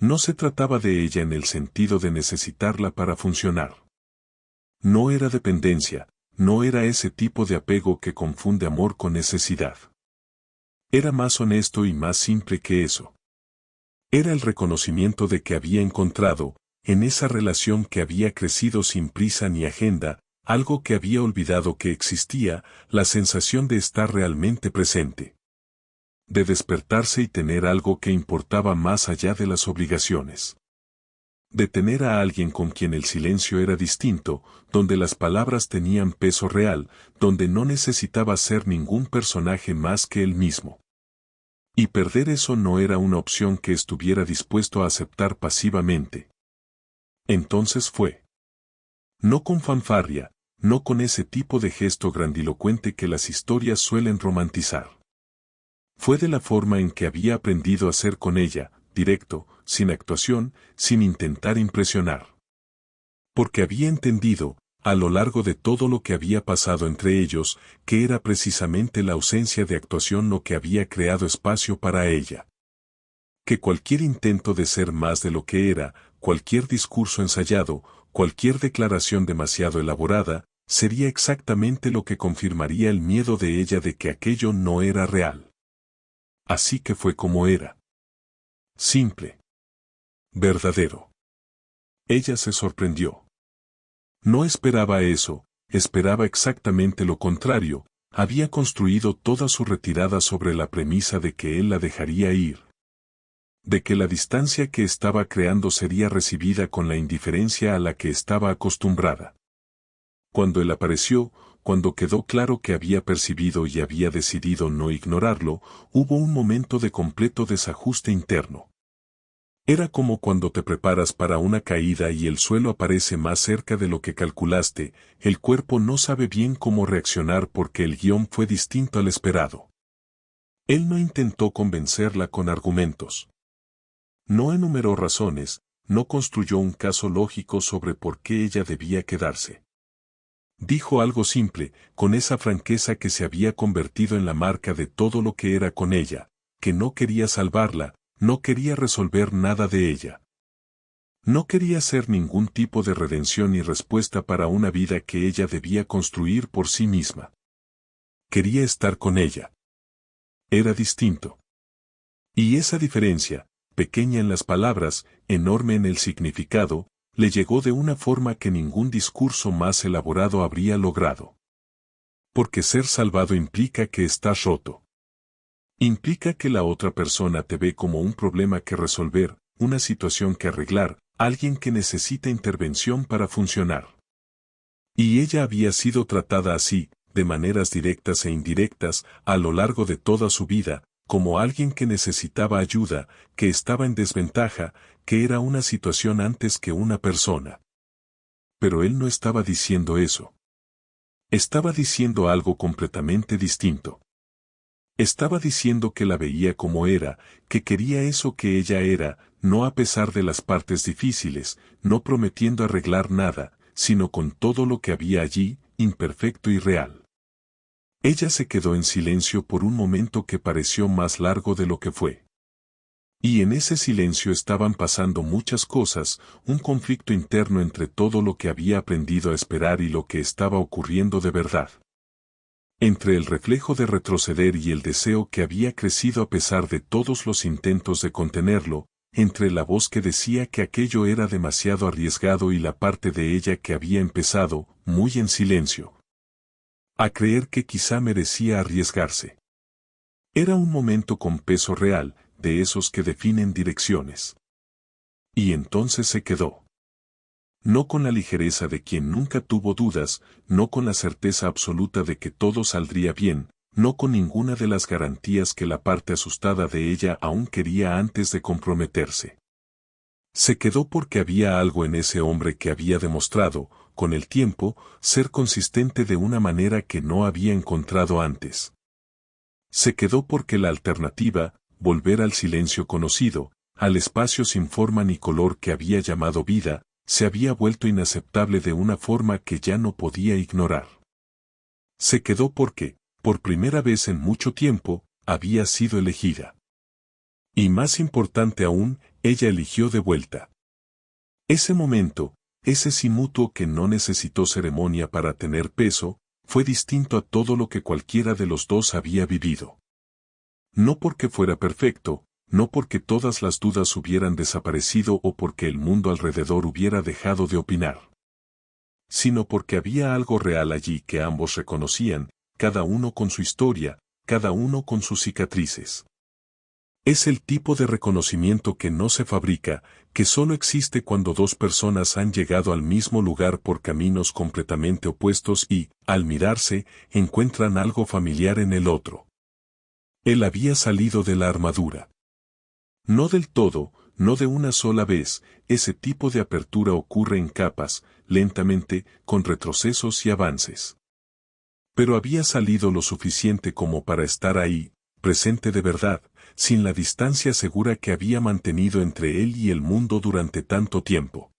No se trataba de ella en el sentido de necesitarla para funcionar. No era dependencia, no era ese tipo de apego que confunde amor con necesidad. Era más honesto y más simple que eso. Era el reconocimiento de que había encontrado, en esa relación que había crecido sin prisa ni agenda, algo que había olvidado que existía, la sensación de estar realmente presente. De despertarse y tener algo que importaba más allá de las obligaciones. De tener a alguien con quien el silencio era distinto, donde las palabras tenían peso real, donde no necesitaba ser ningún personaje más que él mismo. Y perder eso no era una opción que estuviera dispuesto a aceptar pasivamente. Entonces fue. No con fanfarria, no con ese tipo de gesto grandilocuente que las historias suelen romantizar. Fue de la forma en que había aprendido a ser con ella, directo, sin actuación, sin intentar impresionar. Porque había entendido, a lo largo de todo lo que había pasado entre ellos, que era precisamente la ausencia de actuación lo que había creado espacio para ella. Que cualquier intento de ser más de lo que era, cualquier discurso ensayado, cualquier declaración demasiado elaborada, sería exactamente lo que confirmaría el miedo de ella de que aquello no era real. Así que fue como era. Simple. Verdadero. Ella se sorprendió. No esperaba eso, esperaba exactamente lo contrario, había construido toda su retirada sobre la premisa de que él la dejaría ir. De que la distancia que estaba creando sería recibida con la indiferencia a la que estaba acostumbrada. Cuando él apareció, cuando quedó claro que había percibido y había decidido no ignorarlo, hubo un momento de completo desajuste interno. Era como cuando te preparas para una caída y el suelo aparece más cerca de lo que calculaste, el cuerpo no sabe bien cómo reaccionar porque el guión fue distinto al esperado. Él no intentó convencerla con argumentos. No enumeró razones, no construyó un caso lógico sobre por qué ella debía quedarse. Dijo algo simple, con esa franqueza que se había convertido en la marca de todo lo que era con ella, que no quería salvarla, no quería resolver nada de ella. No quería ser ningún tipo de redención y respuesta para una vida que ella debía construir por sí misma. Quería estar con ella. Era distinto. Y esa diferencia, pequeña en las palabras, enorme en el significado, le llegó de una forma que ningún discurso más elaborado habría logrado. Porque ser salvado implica que estás roto. Implica que la otra persona te ve como un problema que resolver, una situación que arreglar, alguien que necesita intervención para funcionar. Y ella había sido tratada así, de maneras directas e indirectas, a lo largo de toda su vida, como alguien que necesitaba ayuda, que estaba en desventaja, que era una situación antes que una persona. Pero él no estaba diciendo eso. Estaba diciendo algo completamente distinto. Estaba diciendo que la veía como era, que quería eso que ella era, no a pesar de las partes difíciles, no prometiendo arreglar nada, sino con todo lo que había allí, imperfecto y real. Ella se quedó en silencio por un momento que pareció más largo de lo que fue. Y en ese silencio estaban pasando muchas cosas, un conflicto interno entre todo lo que había aprendido a esperar y lo que estaba ocurriendo de verdad. Entre el reflejo de retroceder y el deseo que había crecido a pesar de todos los intentos de contenerlo, entre la voz que decía que aquello era demasiado arriesgado y la parte de ella que había empezado, muy en silencio, a creer que quizá merecía arriesgarse. Era un momento con peso real, de esos que definen direcciones. Y entonces se quedó. No con la ligereza de quien nunca tuvo dudas, no con la certeza absoluta de que todo saldría bien, no con ninguna de las garantías que la parte asustada de ella aún quería antes de comprometerse. Se quedó porque había algo en ese hombre que había demostrado, con el tiempo, ser consistente de una manera que no había encontrado antes. Se quedó porque la alternativa, volver al silencio conocido, al espacio sin forma ni color que había llamado vida, se había vuelto inaceptable de una forma que ya no podía ignorar. Se quedó porque, por primera vez en mucho tiempo, había sido elegida. Y más importante aún, ella eligió de vuelta. Ese momento, ese sí mutuo que no necesitó ceremonia para tener peso, fue distinto a todo lo que cualquiera de los dos había vivido. No porque fuera perfecto, no porque todas las dudas hubieran desaparecido o porque el mundo alrededor hubiera dejado de opinar, sino porque había algo real allí que ambos reconocían, cada uno con su historia, cada uno con sus cicatrices. Es el tipo de reconocimiento que no se fabrica, que solo existe cuando dos personas han llegado al mismo lugar por caminos completamente opuestos y, al mirarse, encuentran algo familiar en el otro. Él había salido de la armadura. No del todo, no de una sola vez, ese tipo de apertura ocurre en capas, lentamente, con retrocesos y avances. Pero había salido lo suficiente como para estar ahí, presente de verdad, sin la distancia segura que había mantenido entre él y el mundo durante tanto tiempo.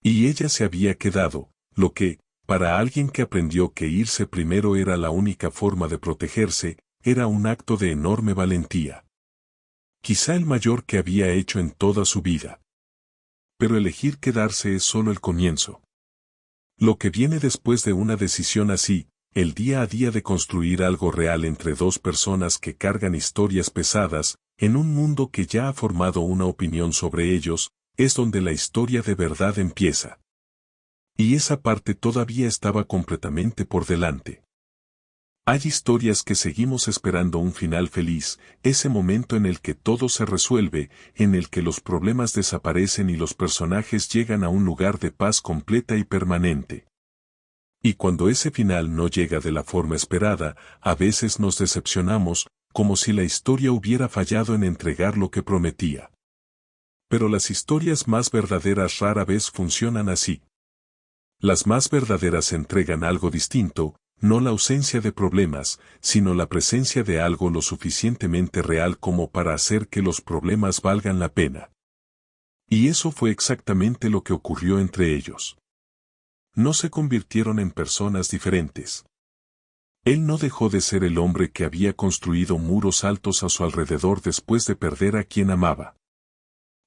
Y ella se había quedado, lo que, para alguien que aprendió que irse primero era la única forma de protegerse, era un acto de enorme valentía. Quizá el mayor que había hecho en toda su vida. Pero elegir quedarse es solo el comienzo. Lo que viene después de una decisión así, el día a día de construir algo real entre dos personas que cargan historias pesadas, en un mundo que ya ha formado una opinión sobre ellos, es donde la historia de verdad empieza. Y esa parte todavía estaba completamente por delante. Hay historias que seguimos esperando un final feliz, ese momento en el que todo se resuelve, en el que los problemas desaparecen y los personajes llegan a un lugar de paz completa y permanente. Y cuando ese final no llega de la forma esperada, a veces nos decepcionamos, como si la historia hubiera fallado en entregar lo que prometía. Pero las historias más verdaderas rara vez funcionan así. Las más verdaderas entregan algo distinto, no la ausencia de problemas, sino la presencia de algo lo suficientemente real como para hacer que los problemas valgan la pena. Y eso fue exactamente lo que ocurrió entre ellos. No se convirtieron en personas diferentes. Él no dejó de ser el hombre que había construido muros altos a su alrededor después de perder a quien amaba.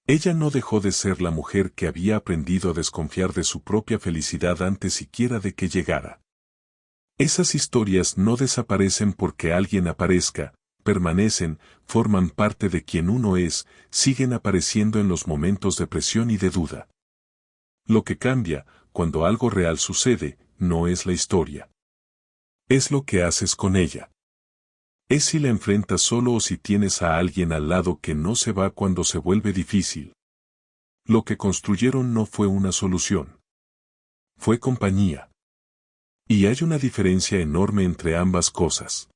Ella no dejó de ser la mujer que había aprendido a desconfiar de su propia felicidad antes siquiera de que llegara. Esas historias no desaparecen porque alguien aparezca, permanecen, forman parte de quien uno es, siguen apareciendo en los momentos de presión y de duda. Lo que cambia, cuando algo real sucede, no es la historia. Es lo que haces con ella. Es si la enfrentas solo o si tienes a alguien al lado que no se va cuando se vuelve difícil. Lo que construyeron no fue una solución. Fue compañía. Y hay una diferencia enorme entre ambas cosas.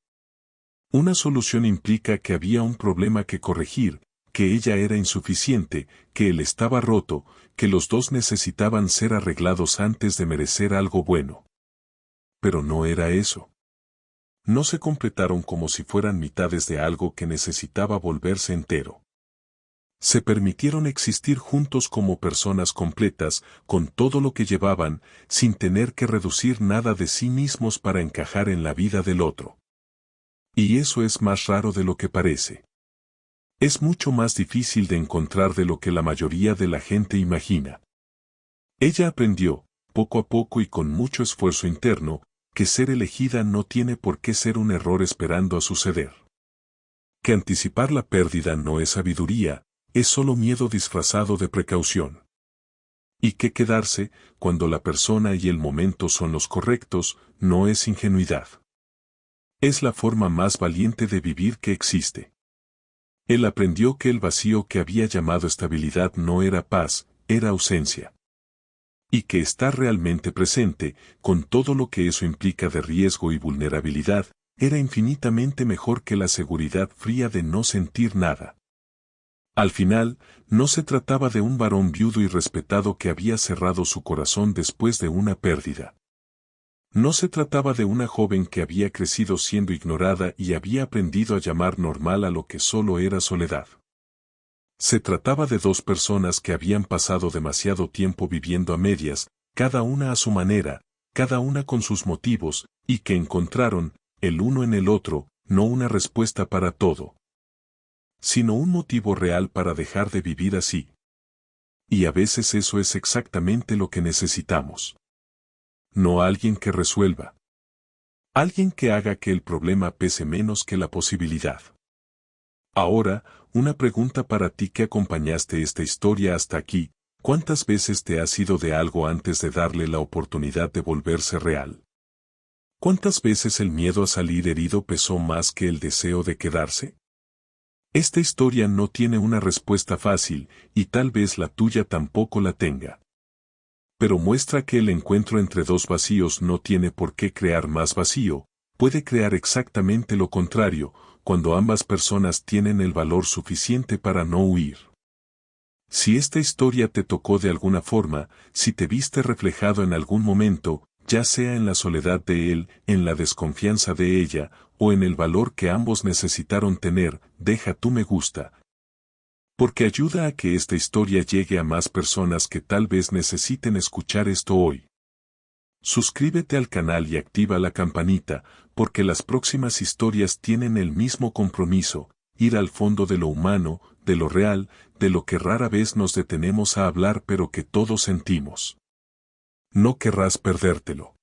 Una solución implica que había un problema que corregir, que ella era insuficiente, que él estaba roto, que los dos necesitaban ser arreglados antes de merecer algo bueno. Pero no era eso. no se completaron como si fueran mitades de algo que necesitaba volverse entero. Se permitieron existir juntos como personas completas, con todo lo que llevaban, sin tener que reducir nada de sí mismos para encajar en la vida del otro. Y eso es más raro de lo que parece. Es mucho más difícil de encontrar de lo que la mayoría de la gente imagina. Ella aprendió, poco a poco y con mucho esfuerzo interno, que ser elegida no tiene por qué ser un error esperando a suceder. Que anticipar la pérdida no es sabiduría, es solo miedo disfrazado de precaución. Y que quedarse, cuando la persona y el momento son los correctos, no es ingenuidad. Es la forma más valiente de vivir que existe. Él aprendió que el vacío que había llamado estabilidad no era paz, era ausencia. Y que estar realmente presente, con todo lo que eso implica de riesgo y vulnerabilidad, era infinitamente mejor que la seguridad fría de no sentir nada. Al final, no se trataba de un varón viudo y respetado que había cerrado su corazón después de una pérdida. No se trataba de una joven que había crecido siendo ignorada y había aprendido a llamar normal a lo que solo era soledad. Se trataba de dos personas que habían pasado demasiado tiempo viviendo a medias, cada una a su manera, cada una con sus motivos, y que encontraron, el uno en el otro, no una respuesta para todo, sino un motivo real para dejar de vivir así. Y a veces eso es exactamente lo que necesitamos. No alguien que resuelva. Alguien que haga que el problema pese menos que la posibilidad. Ahora, una pregunta para ti que acompañaste esta historia hasta aquí: ¿cuántas veces te has ido de algo antes de darle la oportunidad de volverse real? ¿Cuántas veces el miedo a salir herido pesó más que el deseo de quedarse? Esta historia no tiene una respuesta fácil, y tal vez la tuya tampoco la tenga. Pero muestra que el encuentro entre dos vacíos no tiene por qué crear más vacío, puede crear exactamente lo contrario, cuando ambas personas tienen el valor suficiente para no huir. Si esta historia te tocó de alguna forma, si te viste reflejado en algún momento, ya sea en la soledad de él, en la desconfianza de ella, o en el valor que ambos necesitaron tener, deja tu me gusta. Porque ayuda a que esta historia llegue a más personas que tal vez necesiten escuchar esto hoy. Suscríbete al canal y activa la campanita, porque las próximas historias tienen el mismo compromiso: ir al fondo de lo humano, de lo real, de lo que rara vez nos detenemos a hablar pero que todos sentimos. No querrás perdértelo.